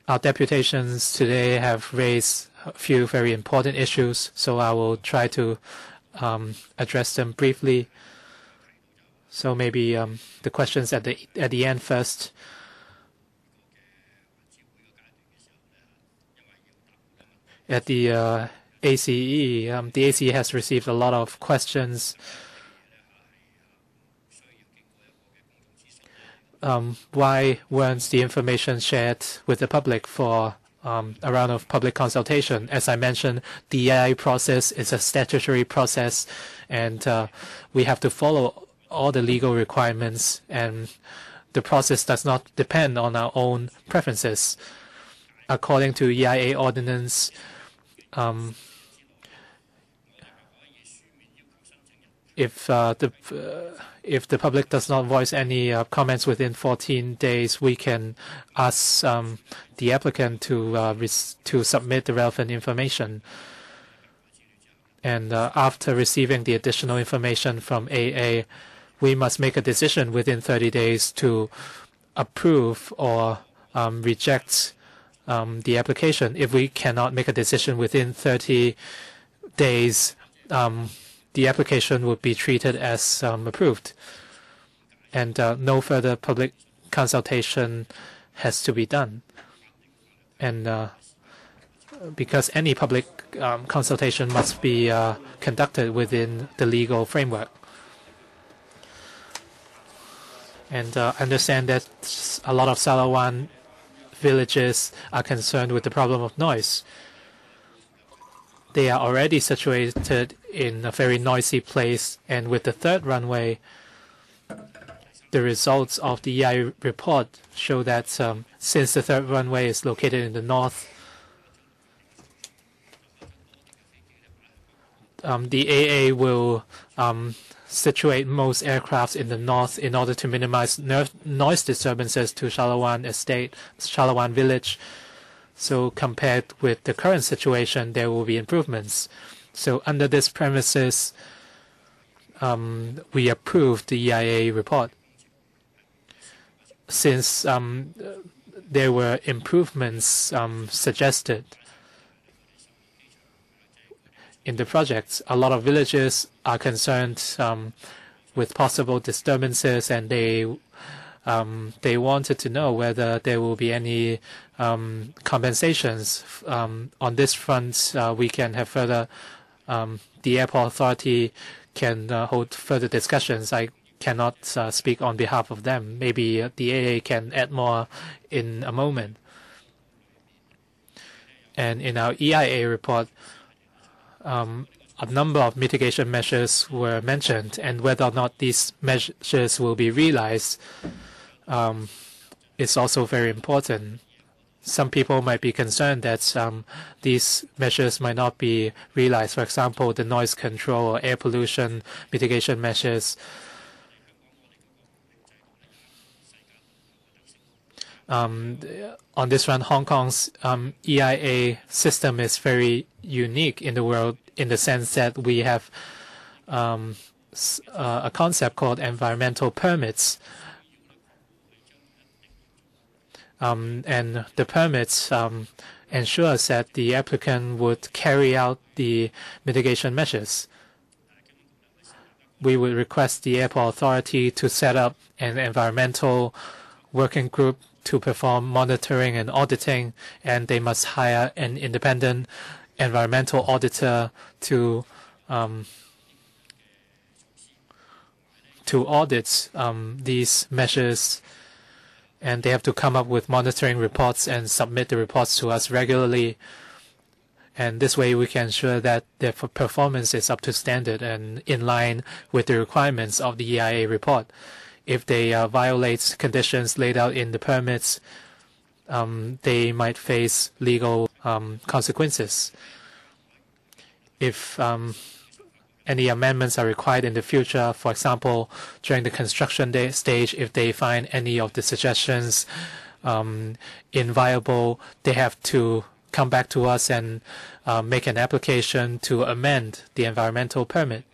Our deputations today have raised a few very important issues, so I will try to address them briefly. So maybe the questions at the end first. At the ACE, the ACE has received a lot of questions. Why weren't the information shared with the public for a round of public consultation? As I mentioned, the EIA process is a statutory process, and we have to follow all the legal requirements, and the process does not depend on our own preferences. According to EIA ordinance, if the public does not voice any comments within 14 days, we can ask the applicant to submit the relevant information. And after receiving the additional information from AA, we must make a decision within 30 days to approve or reject the application. If we cannot make a decision within 30 days, the application would be treated as approved, and no further public consultation has to be done. And because any public consultation must be conducted within the legal framework. And I understand that a lot of Salawan villages are concerned with the problem of noise. They are already situated in a very noisy place, and with the third runway, the results of the EIA report show that since the third runway is located in the north, the AA will situate most aircrafts in the north in order to minimize noise disturbances to Shalawan Estate, Shalawan Village. So compared with the current situation, there will be improvements. So under this premises, we approved the EIA report. Since there were improvements suggested in the projects, a lot of villages are concerned with possible disturbances, and they wanted to know whether there will be any compensations. On this front, we can have further, the airport authority can hold further discussions. I cannot speak on behalf of them. Maybe the AA can add more in a moment. And in our EIA report, a number of mitigation measures were mentioned, and whether or not these measures will be realized is also very important. some people might be concerned that these measures might not be realized. For example, the noise control or air pollution mitigation measures. On this one, Hong Kong's EIA system is very unique in the world in the sense that we have a concept called environmental permits. And the permits ensures that the applicant would carry out the mitigation measures. We would request the airport authority to set up an environmental working group to perform monitoring and auditing, and they must hire an independent environmental auditor to audit these measures, and they have to come up with monitoring reports and submit the reports to us regularly. And this way we can ensure that their performance is up to standard and in line with the requirements of the EIA report. If they violate conditions laid out in the permits, they might face legal consequences. If any amendments are required in the future, for example, during the construction stage, if they find any of the suggestions inviolable, they have to come back to us and make an application to amend the environmental permit.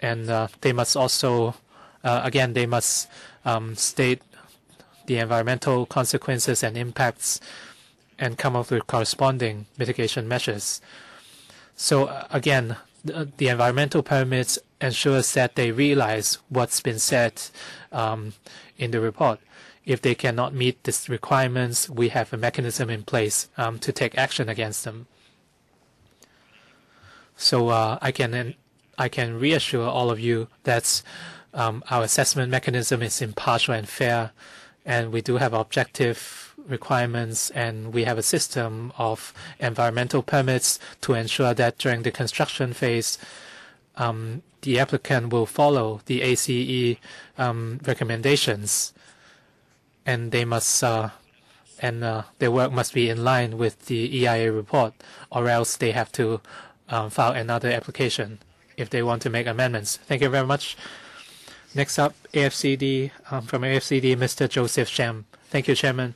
And they must also, again, they must state the environmental consequences and impacts and come up with corresponding mitigation measures. So again, the environmental permits ensures that they realize what's been said in the report. If they cannot meet these requirements, we have a mechanism in place to take action against them. So I can reassure all of you that our assessment mechanism is impartial and fair, and we do have objective requirements, and we have a system of environmental permits to ensure that during the construction phase, the applicant will follow the ACE recommendations, and they must their work must be in line with the EIA report, or else they have to file another application if they want to make amendments. Thank you very much. Next up, AFCD, from AFCD, Mr. Joseph Sham. Thank you, Chairman.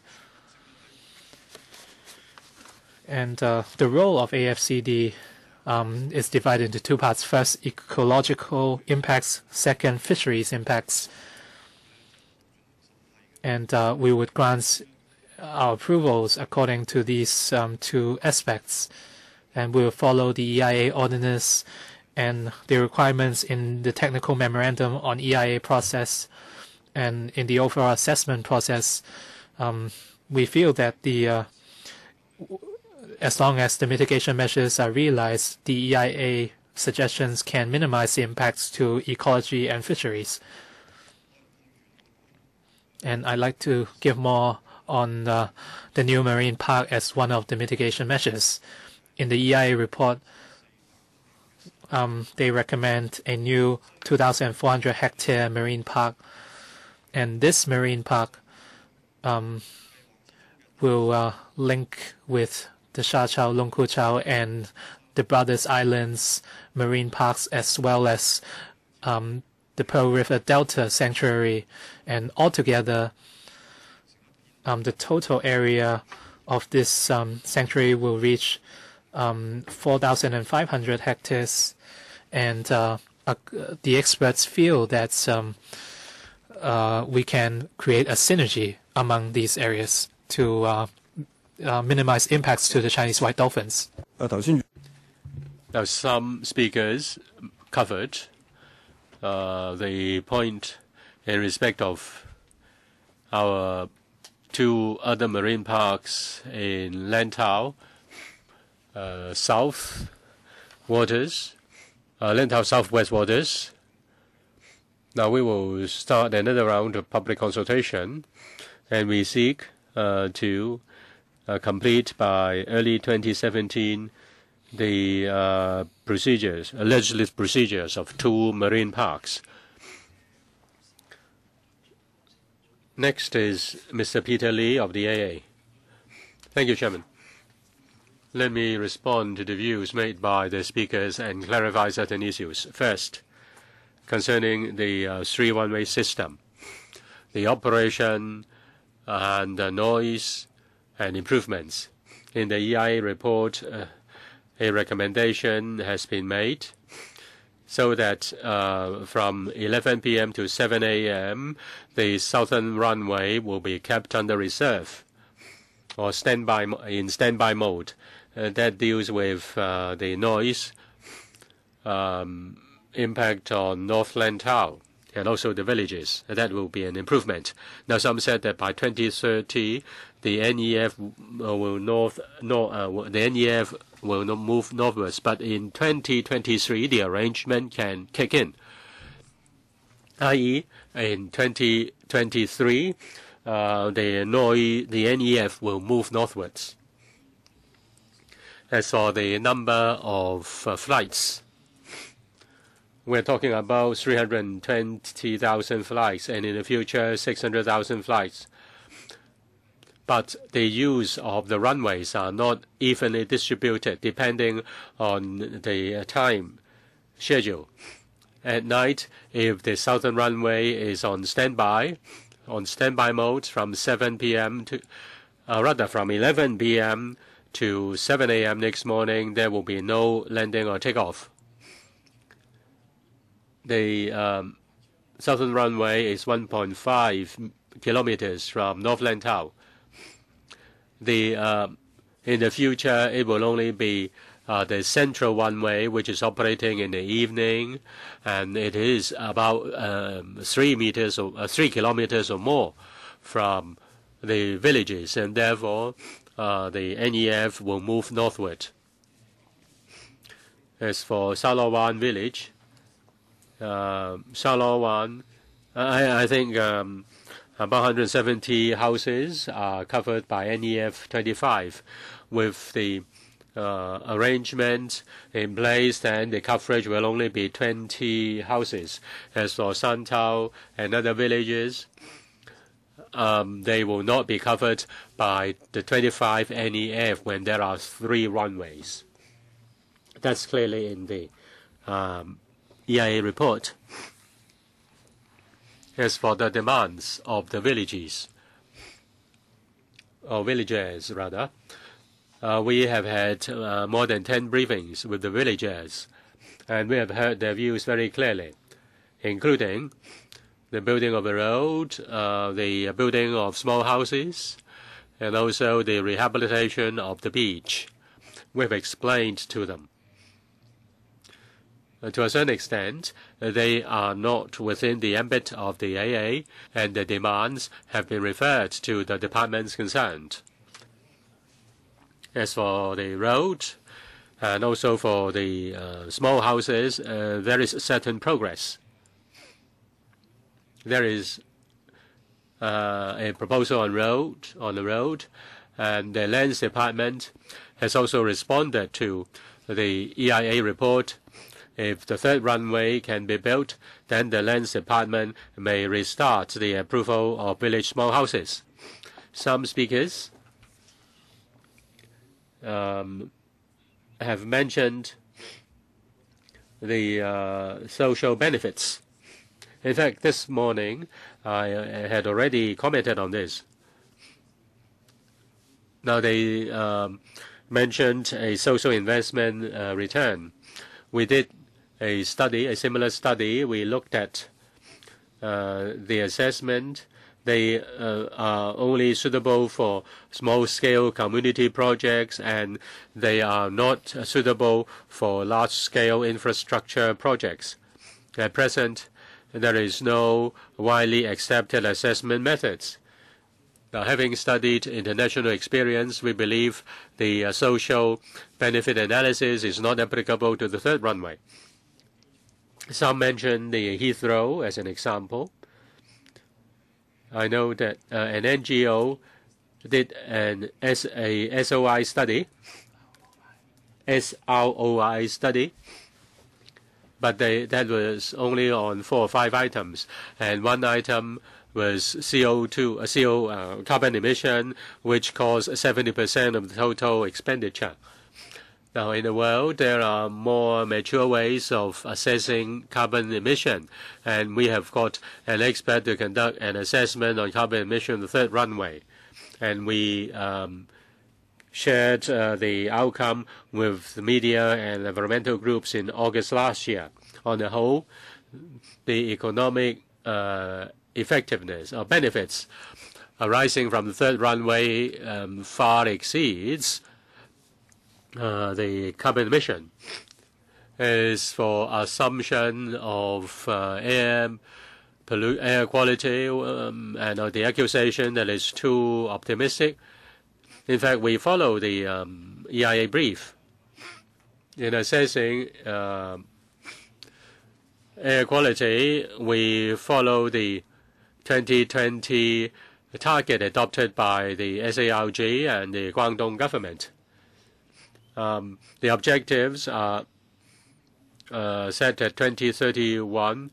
And the role of AFCD is divided into two parts. First, ecological impacts. Second, fisheries impacts. And we would grant our approvals according to these two aspects. And we will follow the EIA ordinance and the requirements in the technical memorandum on EIA process. And in the overall assessment process, we feel that as long as the mitigation measures are realized, the EIA suggestions can minimize the impacts to ecology and fisheries. And I'd like to give more on the new marine park as one of the mitigation measures. In the EIA report, they recommend a new 2,400 hectare marine park. And this marine park will link with the Sha Chao, Lung Ku Chao, and the Brothers Islands marine parks, as well as the Pearl River Delta Sanctuary. And altogether, the total area of this sanctuary will reach 4,500 hectares. And the experts feel that we can create a synergy among these areas to minimize impacts to the Chinese white dolphins. Now, some speakers covered the point in respect of our two other marine parks in Lantau, South waters, Lantau Southwest waters. Now we will start another round of public consultation, and we seek to complete by early 2017 the legislative procedures of two marine parks. Next is Mr. Peter Lee of the AA. Thank you, Chairman. Let me respond to the views made by the speakers and clarify certain issues. First, concerning the three-one-way system, the operation and the noise and improvements. In the EIA report, a recommendation has been made so that from 11 p.m. to 7 a.m., the southern runway will be kept under reserve or standby mode. That deals with the noise impact on North Lantau and also the villages. That will be an improvement. Now, some said that by 2030, the NEF will not move northwards, but in 2023, the arrangement can kick in. i.e., in 2023, the NEF will move northwards. As for the number of flights, we're talking about 320,000 flights, and in the future, 600,000 flights. But the use of the runways are not evenly distributed, depending on the time schedule. At night, if the southern runway is on standby mode from 7 p.m. to, from 11 p.m. to 7 a.m. next morning, there will be no landing or takeoff. The southern runway is 1.5 kilometers from North Lantau. In the future, it will only be the central runway, which is operating in the evening, and it is about 3 kilometers or more from the villages, and therefore the NEF will move northward. As for Salawan village, Salawan, I think about 170 houses are covered by NEF 25. With the arrangement in place, then the coverage will only be 20 houses. As for Santau and other villages, they will not be covered by the 25 NEF when there are 3 runways. That's clearly in the EIA report. As for the demands of the villages, or villagers rather, we have had more than 10 briefings with the villagers, and we have heard their views very clearly, including the building of a road, the building of small houses, and also the rehabilitation of the beach. We've explained to them. To a certain extent, they are not within the ambit of the AA, and the demands have been referred to the departments concerned. As for the road, and also for the small houses, there is certain progress. There is a proposal on the road, and the Lands Department has also responded to the EIA report. If the 3rd runway can be built, then the Lands Department may restart the approval of village small houses. Some speakers have mentioned the social benefits. In fact, this morning, I had already commented on this. Now, they mentioned a social investment return. We did a similar study. We looked at the assessment. They are only suitable for small-scale community projects, and they are not suitable for large-scale infrastructure projects. At present, there is no widely accepted assessment methods. Now, having studied international experience, we believe the social benefit analysis is not applicable to the 3rd runway. Some mention the Heathrow as an example. I know that an NGO did a SROI study, but that was only on 4 or 5 items, and one item was CO2 carbon emission, which caused 70% of the total expenditure. Now, in the world, there are more mature ways of assessing carbon emission, and we have got an expert to conduct an assessment on carbon emission on the third runway. And we shared the outcome with the media and environmental groups in August last year. On the whole, the economic effectiveness or benefits arising from the third runway far exceeds the carbon emission. As for assumption of air quality and the accusation that is too optimistic, in fact, we follow the EIA brief in assessing air quality. We follow the 2020 target adopted by the SARG and the Guangdong government. The objectives are set at 2031,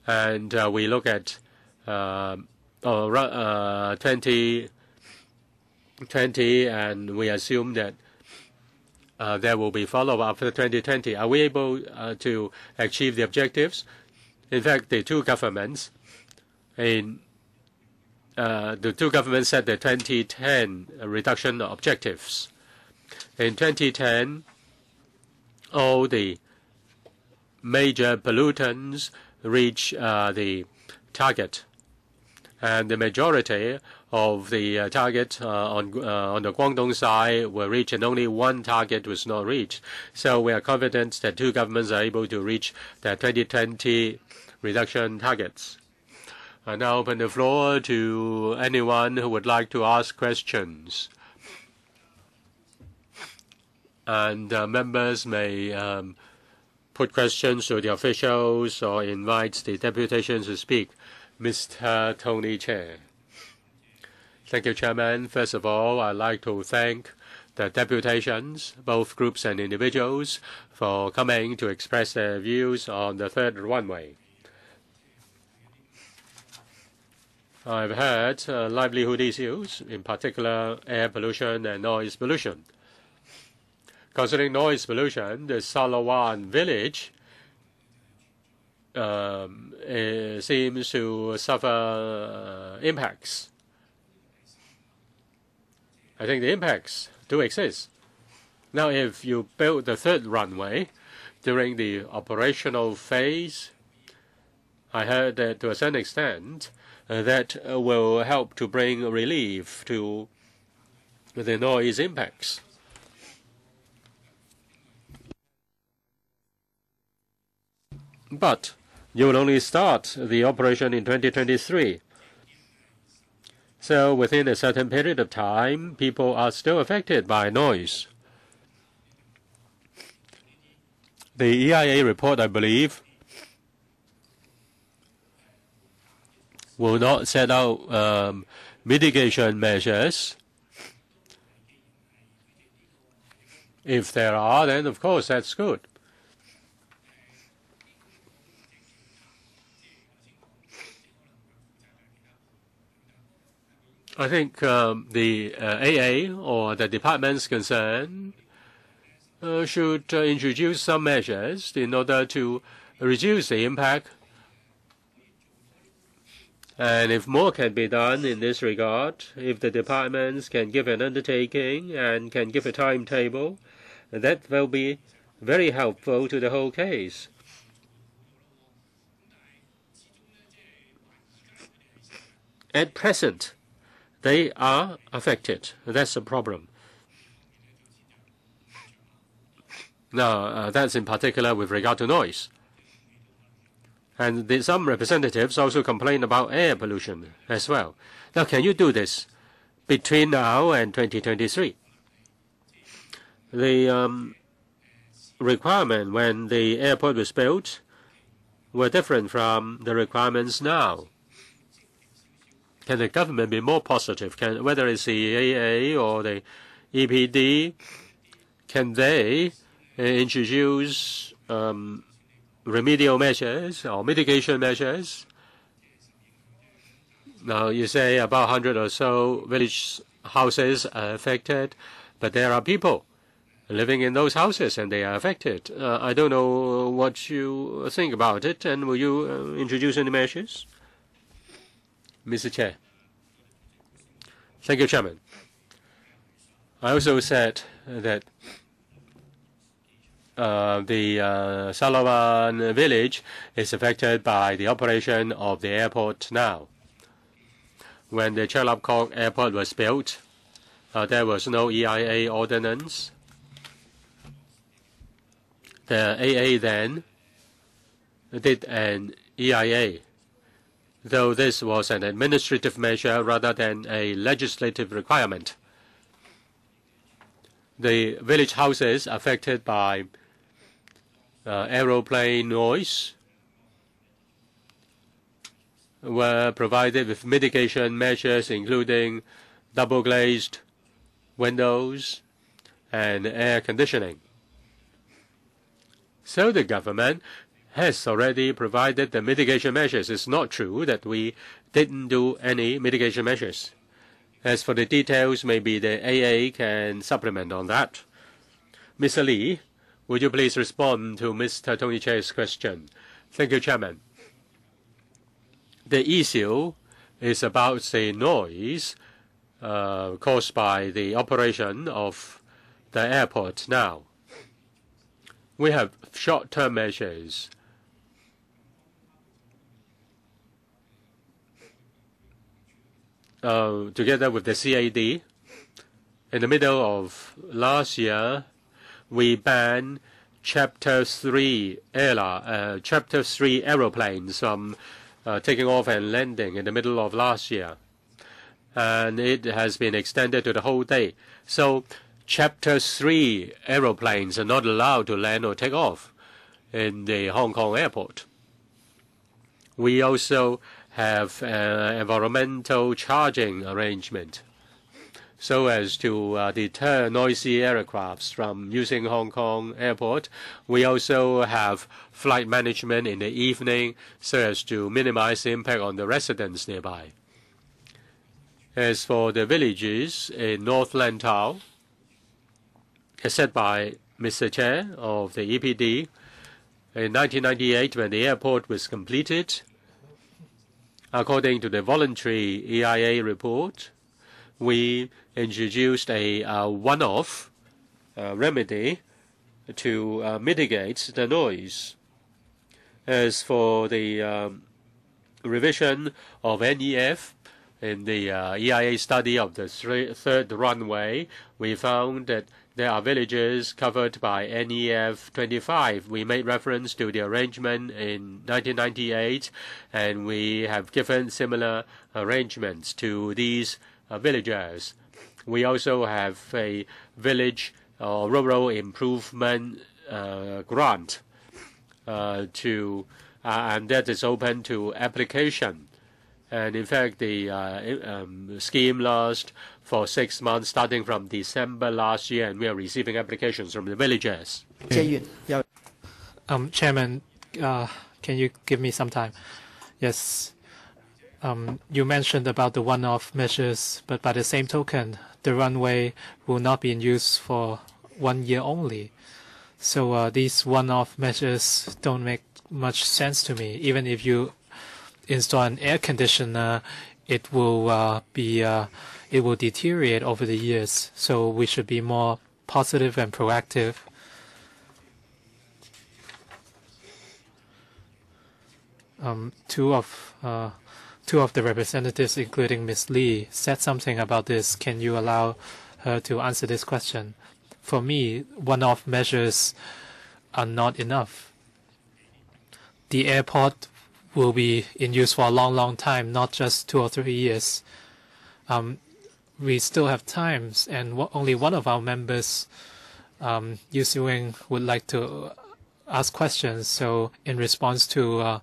and we look at 2020, and we assume that there will be follow-up after 2020. Are we able to achieve the objectives? In fact, the two governments set the 2010 reduction objectives. In 2010, all the major pollutants reach the target, and the majority of the target on the Guangdong side were reached, and only one target was not reached. So we are confident that two governments are able to reach their 2020 reduction targets. I now open the floor to anyone who would like to ask questions. And members may put questions to the officials or invite the deputations to speak. Mr. Tony Chair. Thank you, Chairman. First of all, I'd like to thank the deputations, both groups and individuals, for coming to express their views on the third runway. I've heard livelihood issues, in particular air pollution and noise pollution. Concerning noise pollution, the Salawan village seems to suffer impacts. I think the impacts do exist. Now, if you build the third runway during the operational phase, I heard that to a certain extent that will help to bring relief to the noise impacts. But you will only start the operation in 2023. So within a certain period of time, people are still affected by noise. The EIA report, I believe, will not set out mitigation measures. If there are, then of course that's good. I think the AA or the departments concerned should introduce some measures in order to reduce the impact. And if more can be done in this regard, if the departments can give an undertaking and can give a timetable, that will be very helpful to the whole case. At present, they are affected. That's the problem. Now, that's in particular with regard to noise. And some representatives also complain about air pollution as well. Now, can you do this between now and 2023? The requirement when the airport was built were different from the requirements now. Can the government be more positive? Whether it's the AA or the EPD, can they introduce remedial measures or mitigation measures Now, you say about 100 or so village houses are affected, but there are people living in those houses and they are affected. I don't know what you think about it, and will you introduce any measures? Mr. Chair. Thank you, Chairman. I also said that the Salawan village is affected by the operation of the airport now. When the Chelapkok airport was built, there was no EIA ordinance. The AA then did an EIA, though this was an administrative measure rather than a legislative requirement. The village houses affected by aeroplane noise were provided with mitigation measures, including double-glazed windows and air conditioning. So the government has already provided the mitigation measures. It's not true that we didn't do any mitigation measures. As for the details, maybe the AA can supplement on that. Mr. Lee, would you please respond to Mr. Tony Che's question? Thank you, Chairman. The issue is about the noise caused by the operation of the airport now. We have short-term measures. Together with the CAD, in the middle of last year, we banned Chapter 3 aeroplanes from taking off and landing in the middle of last year. And it has been extended to the whole day. So Chapter 3 aeroplanes are not allowed to land or take off in the Hong Kong airport. We also have an environmental charging arrangement so as to deter noisy aircrafts from using Hong Kong airport. We also have flight management in the evening so as to minimize the impact on the residents nearby. As for the villages in North Lantau, as said by Mr. Chair of the EPD, in 1998, when the airport was completed, according to the voluntary EIA report, we introduced a one-off remedy to mitigate the noise. As for the revision of NEF, in the EIA study of the third runway, we found that there are villages covered by NEF 25. We made reference to the arrangement in 1998, and we have given similar arrangements to these villagers. We also have a village rural improvement grant and that is open to application. And in fact, the scheme lasts for 6 months, starting from December last year, and we are receiving applications from the villagers. Chairman, can you give me some time? Yes. You mentioned about the one-off measures, but by the same token, the runway will not be in use for 1 year only. So these one-off measures don't make much sense to me. Even if you install an air conditioner, it will deteriorate over the years. So we should be more positive and proactive. Two of the representatives, including Ms. Lee, said something about this. Can you allow her to answer this question? For me, one-off measures are not enough. The airport will be in use for a long, long time, not just 2 or 3 years. We still have times, and only one of our members, Yu Si-wing, would like to ask questions. So in response to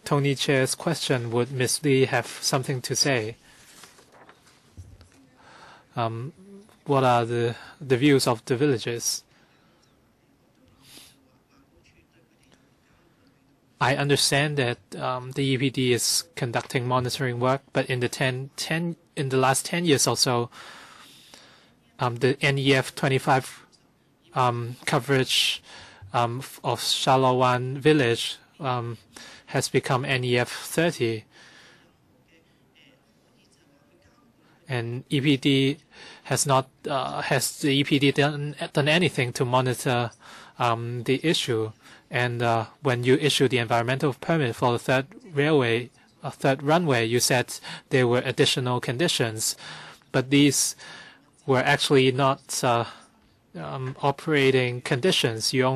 Tony Chair's question, would Ms. Lee have something to say? What are the views of the villagers? I understand that the EPD is conducting monitoring work, but in the last 10 years or so, the NEF 25 coverage of Shalawan village has become NEF 30. And EPD has the EPD done anything to monitor the issue? And when you issue the environmental permit for the third runway, you said there were additional conditions, but these were actually not operating conditions. You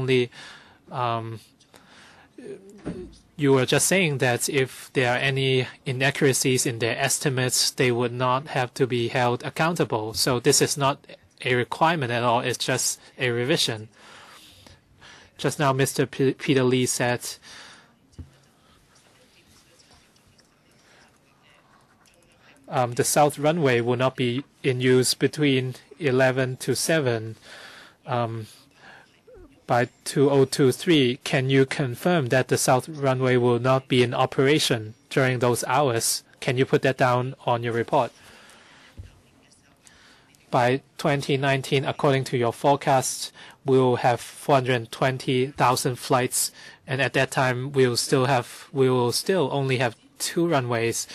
were just saying that if there are any inaccuracies in their estimates, they would not have to be held accountable. So this is not a requirement at all. It's just a revision. Just now, Mr. Peter Lee said the south runway will not be in use between 11 to 7 by 2023. Can you confirm that the south runway will not be in operation during those hours? Can you put that down on your report? By 2019, according to your forecast, we'll have 420,000 flights, and at that time we will still only have 2 runways.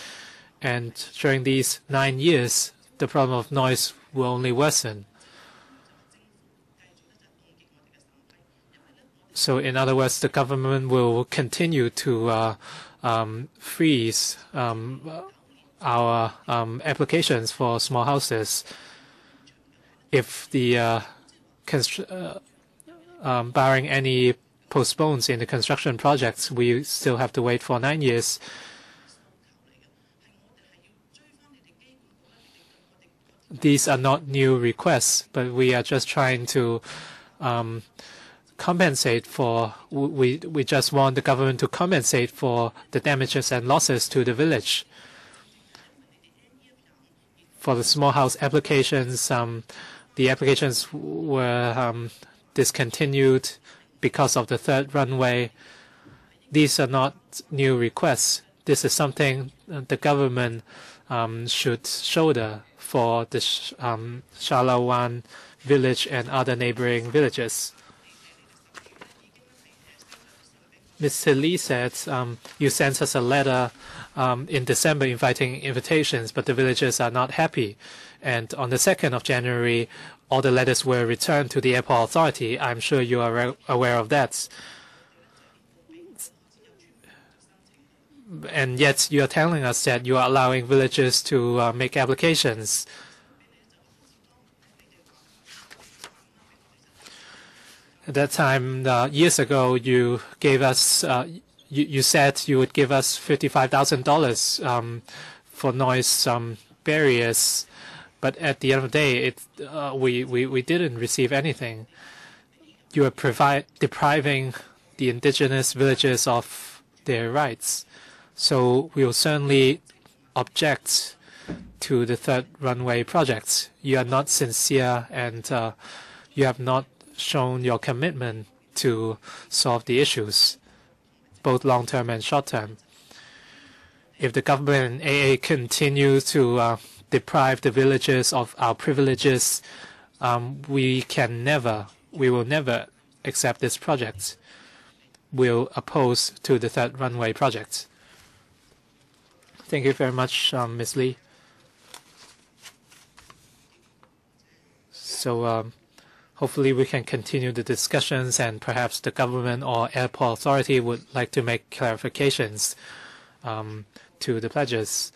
And during these 9 years, the problem of noise will only worsen. So in other words, the government will continue to freeze our applications for small houses. If the barring any postpones in the construction projects, we still have to wait for 9 years. These are not new requests, but we are just trying to compensate for. We just want the government to compensate for the damages and losses to the village. For the small house applications, the applications were discontinued because of the third runway. These are not new requests. This is something the government should shoulder for the Shalawan village and other neighboring villages. Mr. Lee said you sent us a letter in December inviting invitations, but the villagers are not happy. And on the 2nd of January, all the letters were returned to the airport authority. I'm sure you are aware of that. And yet you are telling us that you are allowing villagers to make applications. At that time, years ago, you gave us, you said you would give us $55,000 for noise barriers, but at the end of the day, we didn't receive anything. You are depriving the indigenous villages of their rights. So we will certainly object to the third runway projects. You are not sincere, and you have not shown your commitment to solve the issues, both long-term and short-term. If the government and AA continue to deprive the villages of our privileges, we will never accept this project. We'll oppose to the third runway project. Thank you very much, Ms. Lee. So hopefully we can continue the discussions, and perhaps the government or airport authority would like to make clarifications to the pledges.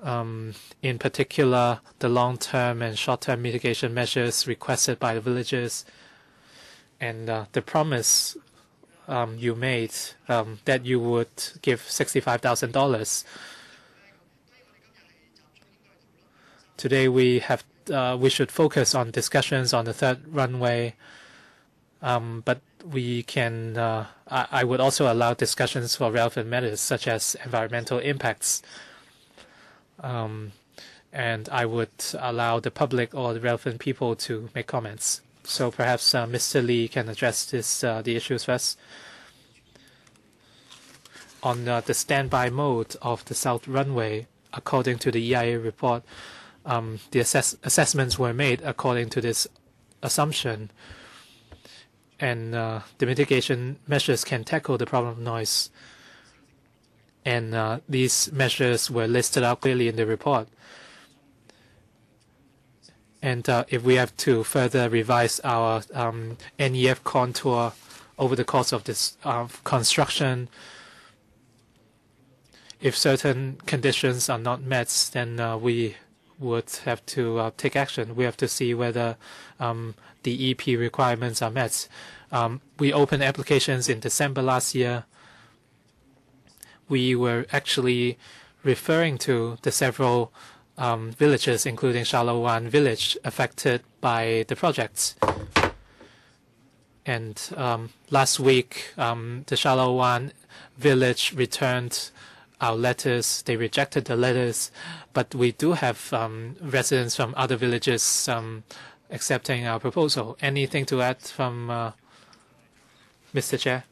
In particular, the long-term and short-term mitigation measures requested by the villagers, and the promise you made that you would give $65,000. Today we should focus on discussions on the third runway, but we can. I would also allow discussions for relevant matters such as environmental impacts, and I would allow the public or the relevant people to make comments. So perhaps Mr. Lee can address the issues first. on the standby mode of the south runway, according to the EIA report, the assessments were made according to this assumption, and the mitigation measures can tackle the problem of noise. And these measures were listed out clearly in the report. And if we have to further revise our NEF contour over the course of this construction, if certain conditions are not met, then we would have to take action. We have to see whether the EP requirements are met. We opened applications in December last year. We were actually referring to the several villages, including Shalawan village, affected by the projects. And last week, the Shalawan village returned our letters. They rejected the letters, but we do have residents from other villages accepting our proposal. Anything to add from Mr. Chair?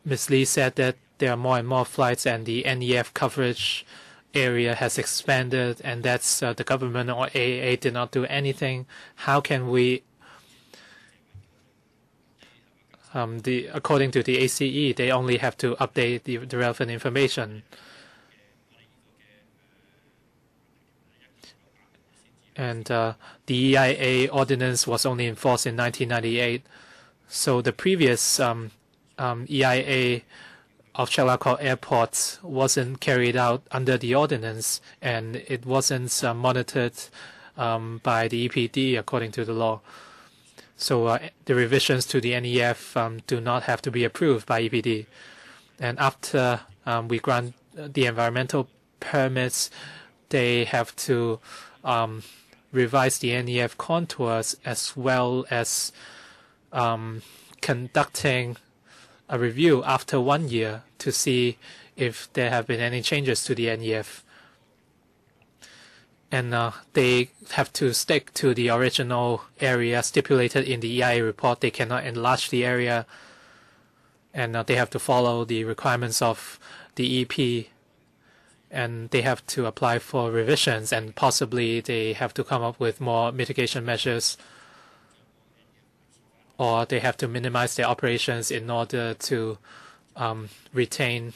Ms. Lee said that there are more and more flights and the NEF coverage area has expanded, and that's the government or AAA did not do anything. How can we, according to the ACE, they only have to update the relevant information. And the EIA ordinance was only enforced in 1998. So the previous EIA of Chalacor Airport wasn't carried out under the ordinance, and it wasn't monitored by the EPD according to the law. So the revisions to the NEF do not have to be approved by EPD. And after we grant the environmental permits, they have to revise the NEF contours as well as conducting a review after 1 year to see if there have been any changes to the NEF. And they have to stick to the original area stipulated in the EIA report. They cannot enlarge the area, and they have to follow the requirements of the EP, and they have to apply for revisions, and possibly they have to come up with more mitigation measures, or they have to minimize their operations in order to retain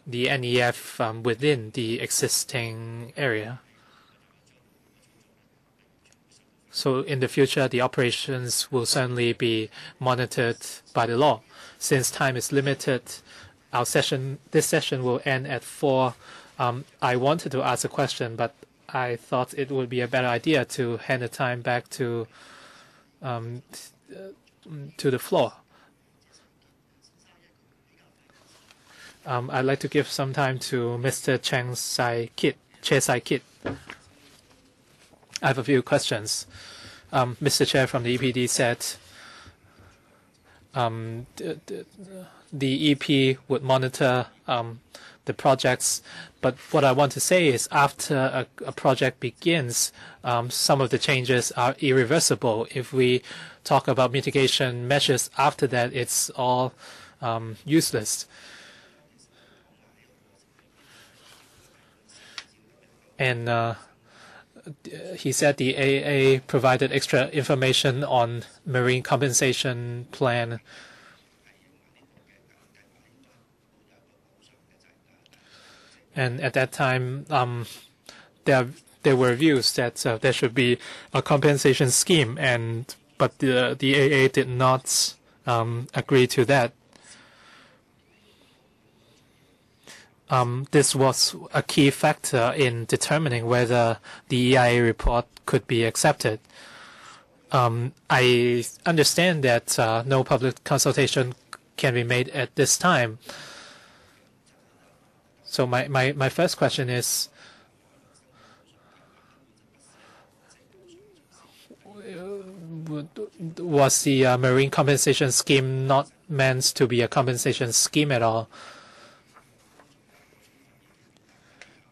the NEF within the existing area. So in the future, the operations will certainly be monitored by the law. Since time is limited, this session will end at 4. I wanted to ask a question, but I thought it would be a better idea to hand the time back to the floor. I'd like to give some time to Mr. Chair Sai-kit. I have a few questions. Mr. Chair from the EPD said the EP would monitor the projects, but what I want to say is after a project begins, some of the changes are irreversible. If we talk about mitigation measures after that, it's all useless. And he said the AA provided extra information on marine compensation plan. And at that time, there were views that there should be a compensation scheme, but the AA did not agree to that. This was a key factor in determining whether the EIA report could be accepted. I understand that no public consultation can be made at this time. So my first question is, was the marine compensation scheme not meant to be a compensation scheme at all?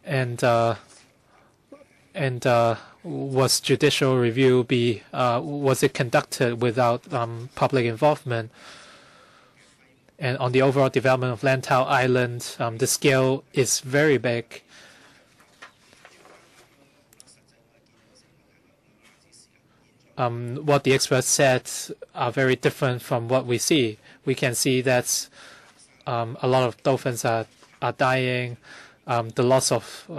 And was judicial review was it conducted without public involvement? And on the overall development of Lantau Island, the scale is very big. What the experts said are very different from what we see. We can see that a lot of dolphins are dying. The loss of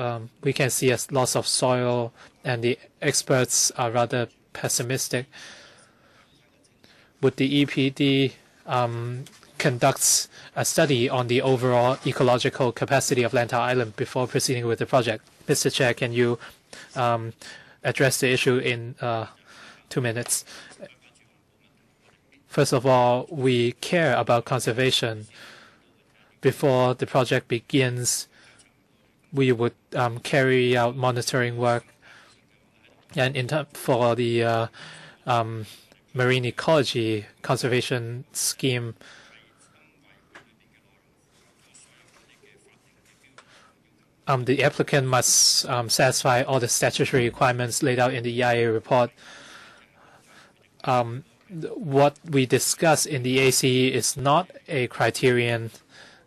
we can see a loss of soil, and the experts are rather pessimistic. Would the EPD conduct a study on the overall ecological capacity of Lantau Island before proceeding with the project? Mr. Chair, can you address the issue in 2 minutes? First of all, we care about conservation. Before the project begins, we would carry out monitoring work, and for the marine ecology conservation scheme, the applicant must satisfy all the statutory requirements laid out in the EIA report. What we discuss in the ACE is not a criterion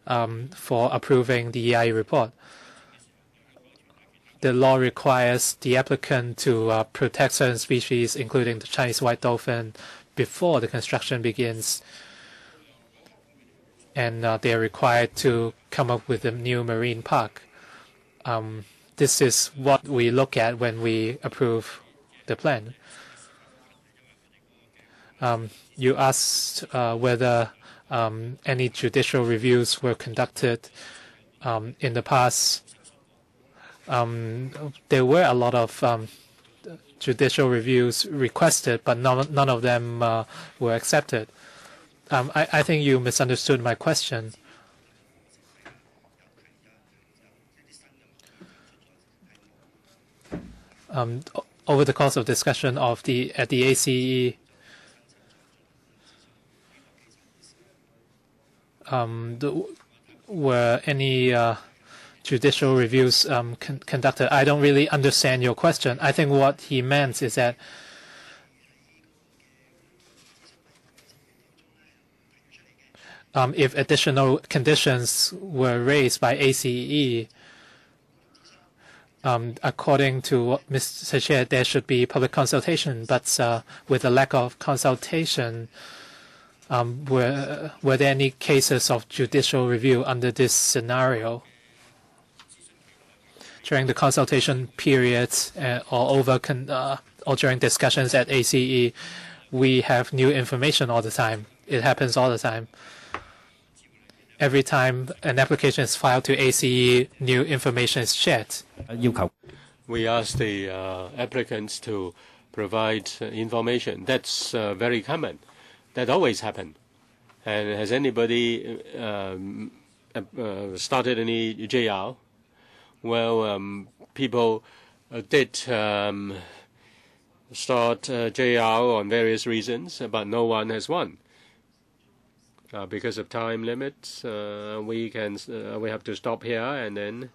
for approving the EIA report. The law requires the applicant to protect certain species, including the Chinese white dolphin, before the construction begins. And they are required to come up with a new marine park. This is what we look at when we approve the plan. You asked whether any judicial reviews were conducted in the past. There were a lot of judicial reviews requested, but none of them were accepted. I think you misunderstood my question. Over the course of discussion at the ACE, were any judicial reviews conducted? I don't really understand your question. I think what he meant is that if additional conditions were raised by ACE, according to what Mr. Chair, there should be public consultation. But with a lack of consultation, were there any cases of judicial review under this scenario? During the consultation period or during discussions at ACE, we have new information all the time. It happens all the time. Every time an application is filed to ACE, new information is shared. We ask the applicants to provide information. That's very common. That always happens. And has anybody started any JR? Well, people did start JR on various reasons, but no one has won. Because of time limits, we have to stop here, and then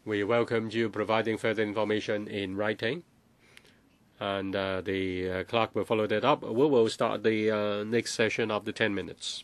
we welcome you providing further information in writing. And the clerk will follow that up. We will start the next session after 10 minutes.